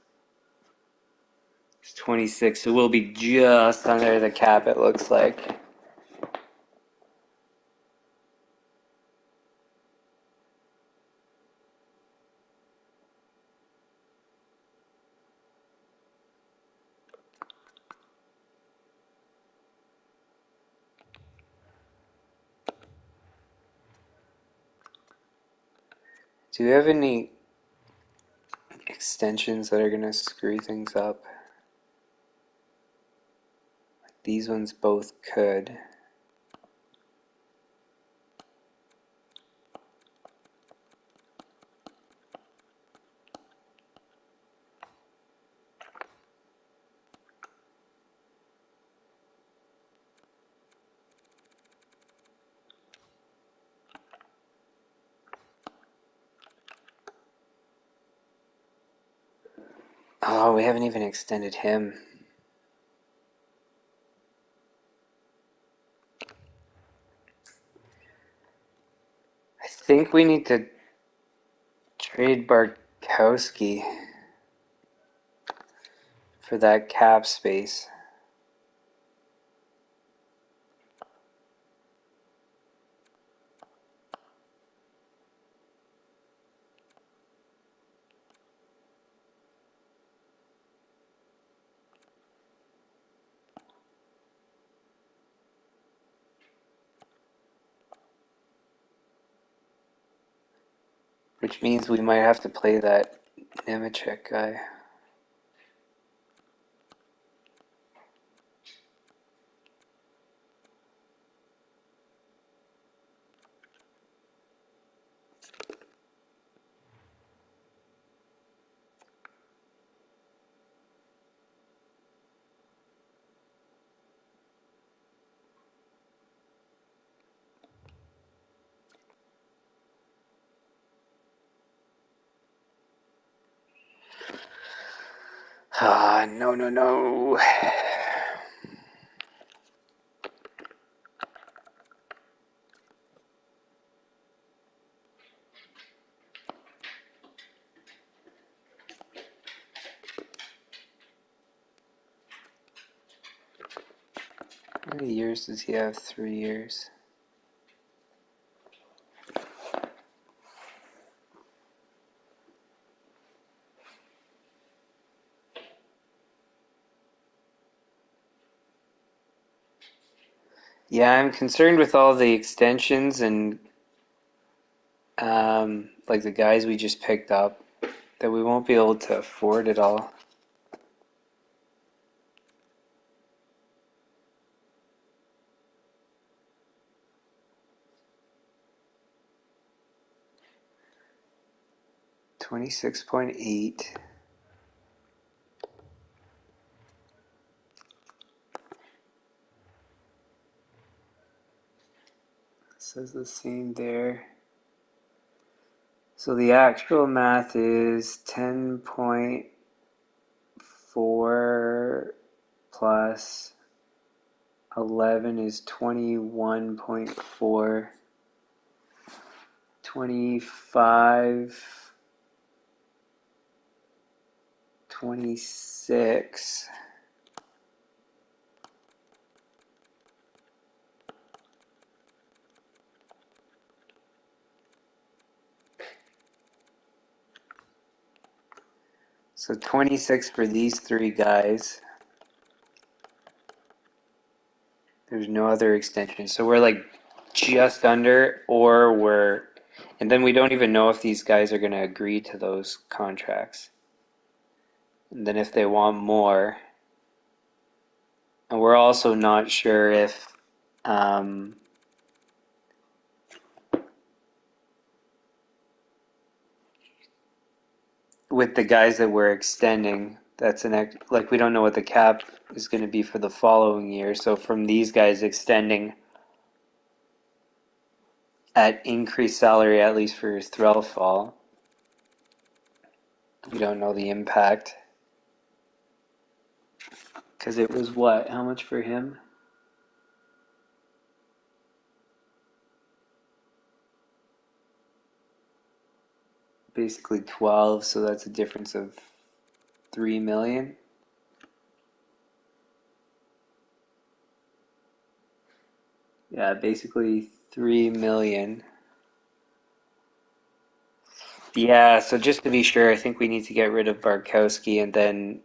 It's 26, so we'll be just under the cap, it looks like. Do you have any extensions that are going to screw things up? These ones both could. Oh, we haven't even extended him. I think we need to trade Barkowski for that cap space. Which means we might have to play that Nemechek guy. No. How many years does he have? 3 years. Yeah, I'm concerned with all the extensions and like the guys we just picked up, that we won't be able to afford it all. $26.8. Says the same there. So the actual math is 10.4 plus 11 is 21.4. 25, 26. So 26 for these three guys. There's no other extension. So we're like just under, and then we don't even know if these guys are going to agree to those contracts. And then if they want more, and we're also not sure if with the guys that we're extending, like we don't know what the cap is going to be for the following year. So from these guys extending at increased salary, at least for Threlfall, we don't know the impact. Because it was what? How much for him? Basically 12, so that's a difference of 3 million. Yeah, basically 3 million. Yeah, so just to be sure, I think we need to get rid of Barkowski, and then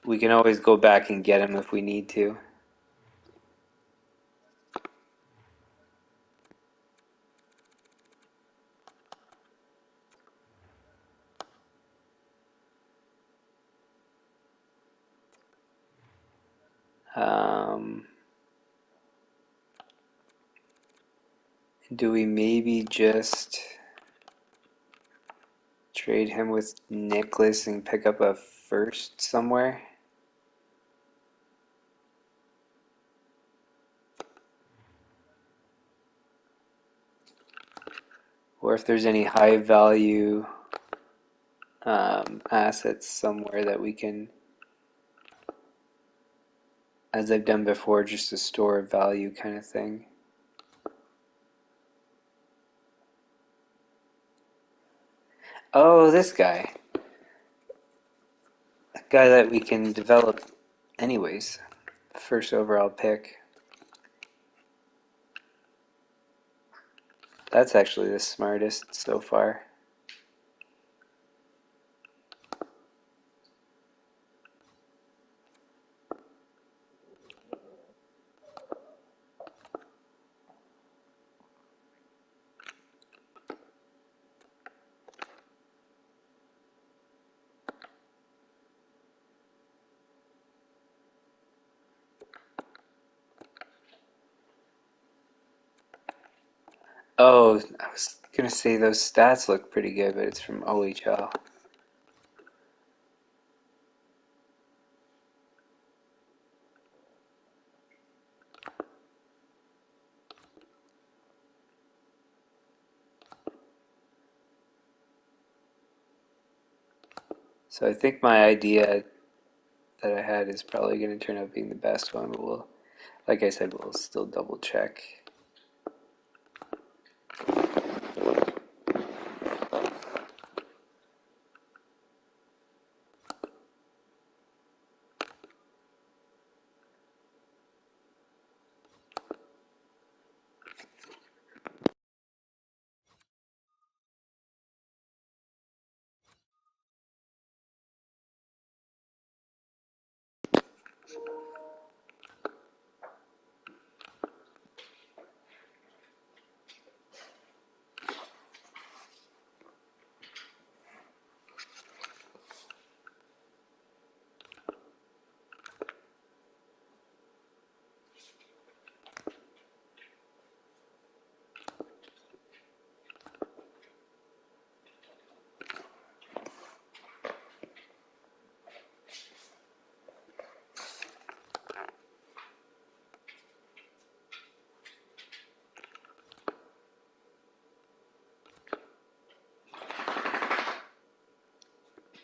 we can always go back and get him if we need to. Do we maybe just trade him with Nicholas and pick up a first somewhere? Or if there's any high value assets somewhere that we can, as I've done before, just a store of value kind of thing. Oh, this guy. A guy that we can develop anyways. First overall pick. That's actually the smartest so far. Oh, I was gonna say those stats look pretty good, but it's from OHL. So I think my idea that I had is probably going to turn out being the best one, but we'll, like I said, we'll still double check.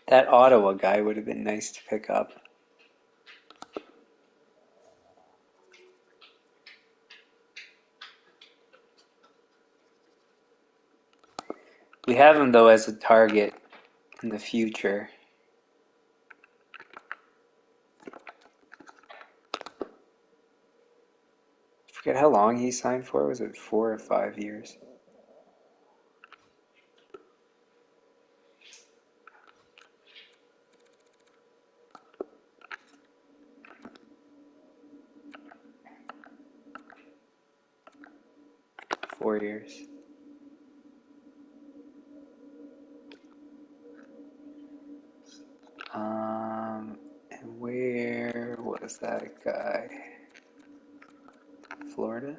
That Ottawa guy would have been nice to pick up. We have him, though, as a target in the future. I forget how long he signed for. Was it 4 or 5 years? $4 years. And where was that guy? Florida?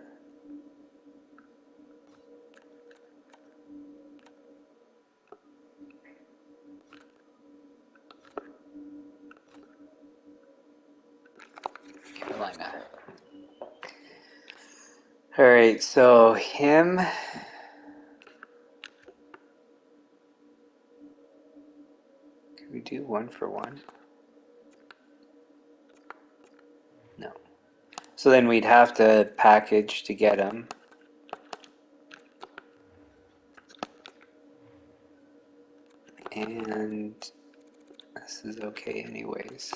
Carolina. Alright, so him. Could we do 1-for-1? No. So then we'd have to package to get him. And this is okay anyways.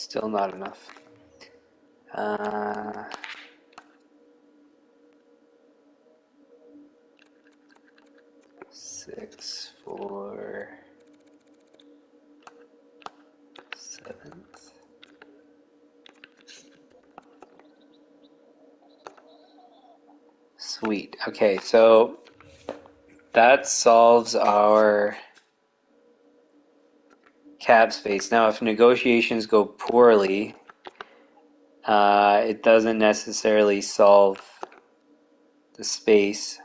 Still not enough. 6 for 7th. Sweet. Okay, so that solves our cap space. Now, if negotiations go poorly, it doesn't necessarily solve the space.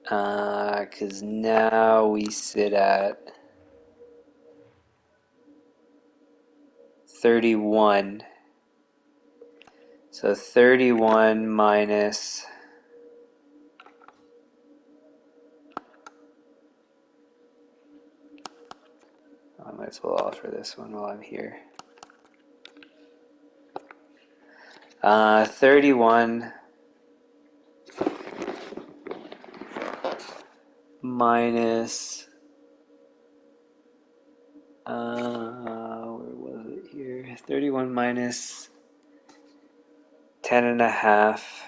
Because now we sit at 31. So 31 minus... I might as well offer this one while I'm here. 31 minus... where was it here? 31 minus 10 and a half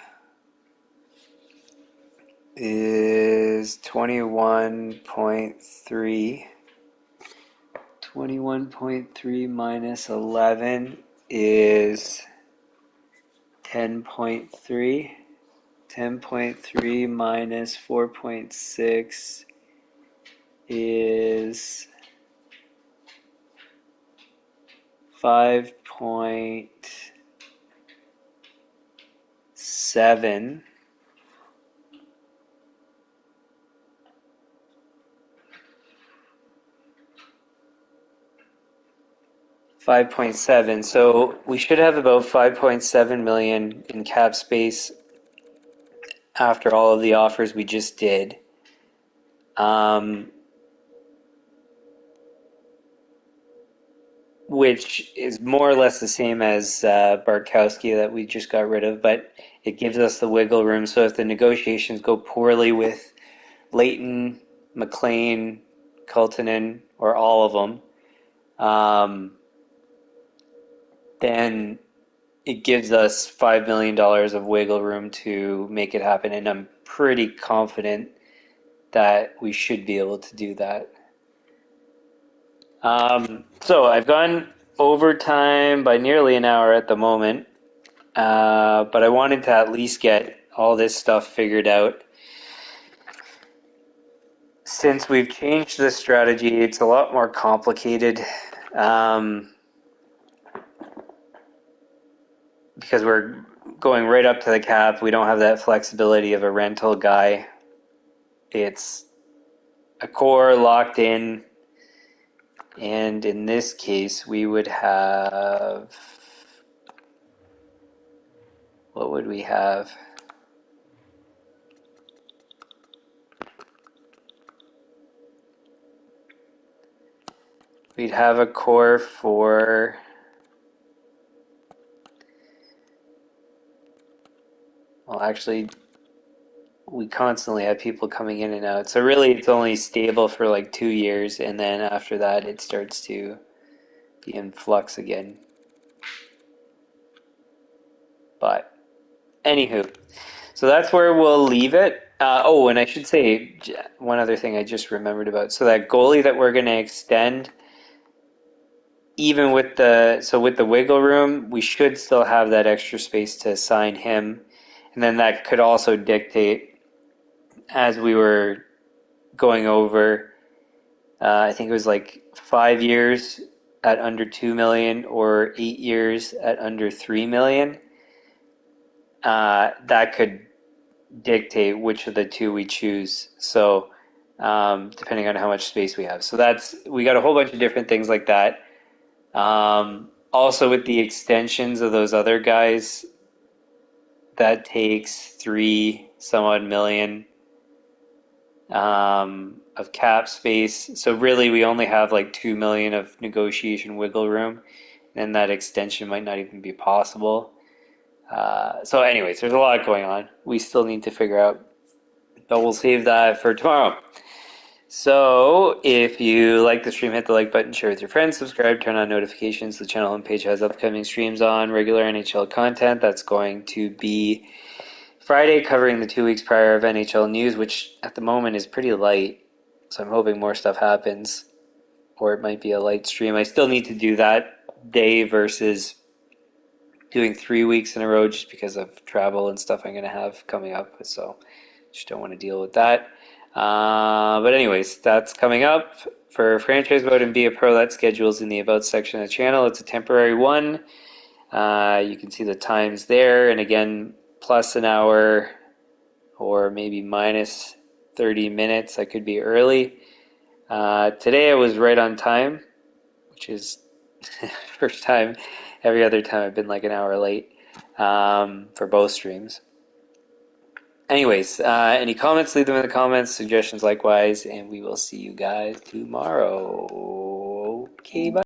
is 21.3. 21.3 minus 11 is 10.3. 10.3 minus 4.6 is 5.7. 5.7. So we should have about 5.7 million in cap space after all of the offers we just did. Which is more or less the same as Bartkowski that we just got rid of, but it gives us the wiggle room. So if the negotiations go poorly with Leighton, McLean, Kultanen, or all of them, then it gives us $5 million of wiggle room to make it happen, and I'm pretty confident that we should be able to do that. So I've gone overtime by nearly an hour at the moment, but I wanted to at least get all this stuff figured out. Since we've changed the strategy, it's a lot more complicated because we're going right up to the cap. We don't have that flexibility of a rental guy. It's a core locked in. And in this case, we would have... What would we have? We'd have a core for... Well, actually, we constantly have people coming in and out. So really, it's only stable for like 2 years, and then after that, it starts to be in flux again. But, anywho, so that's where we'll leave it. And I should say one other thing I just remembered about. So that goalie that we're going to extend, even with the wiggle room, we should still have that extra space to assign him. And then that could also dictate, as we were going over, I think it was like 5 years at under 2 million or 8 years at under 3 million. That could dictate which of the two we choose. So depending on how much space we have. So we got a whole bunch of different things like that. Also with the extensions of those other guys, that takes 3 some odd million of cap space. So really we only have like 2 million of negotiation wiggle room, and that extension might not even be possible. So anyways, there's a lot going on. We still need to figure out, but we'll save that for tomorrow. So, if you like the stream, hit the like button, share with your friends, subscribe, turn on notifications. The channel homepage has upcoming streams on regular NHL content. That's going to be Friday, covering the 2 weeks prior of NHL news, which at the moment is pretty light. So I'm hoping more stuff happens, or it might be a light stream. I still need to do that day versus doing 3 weeks in a row just because of travel and stuff I'm going to have coming up. So just don't want to deal with that. But anyways, that's coming up. For franchise mode and Be a Pro, that schedule's in the About section of the channel. It's a temporary one. You can see the times there. And again, plus an hour or maybe minus 30 minutes. I could be early. Today I was right on time, which is first time. Every other time I've been like an hour late for both streams. Anyways, any comments, leave them in the comments, suggestions likewise, and we will see you guys tomorrow. Okay, bye.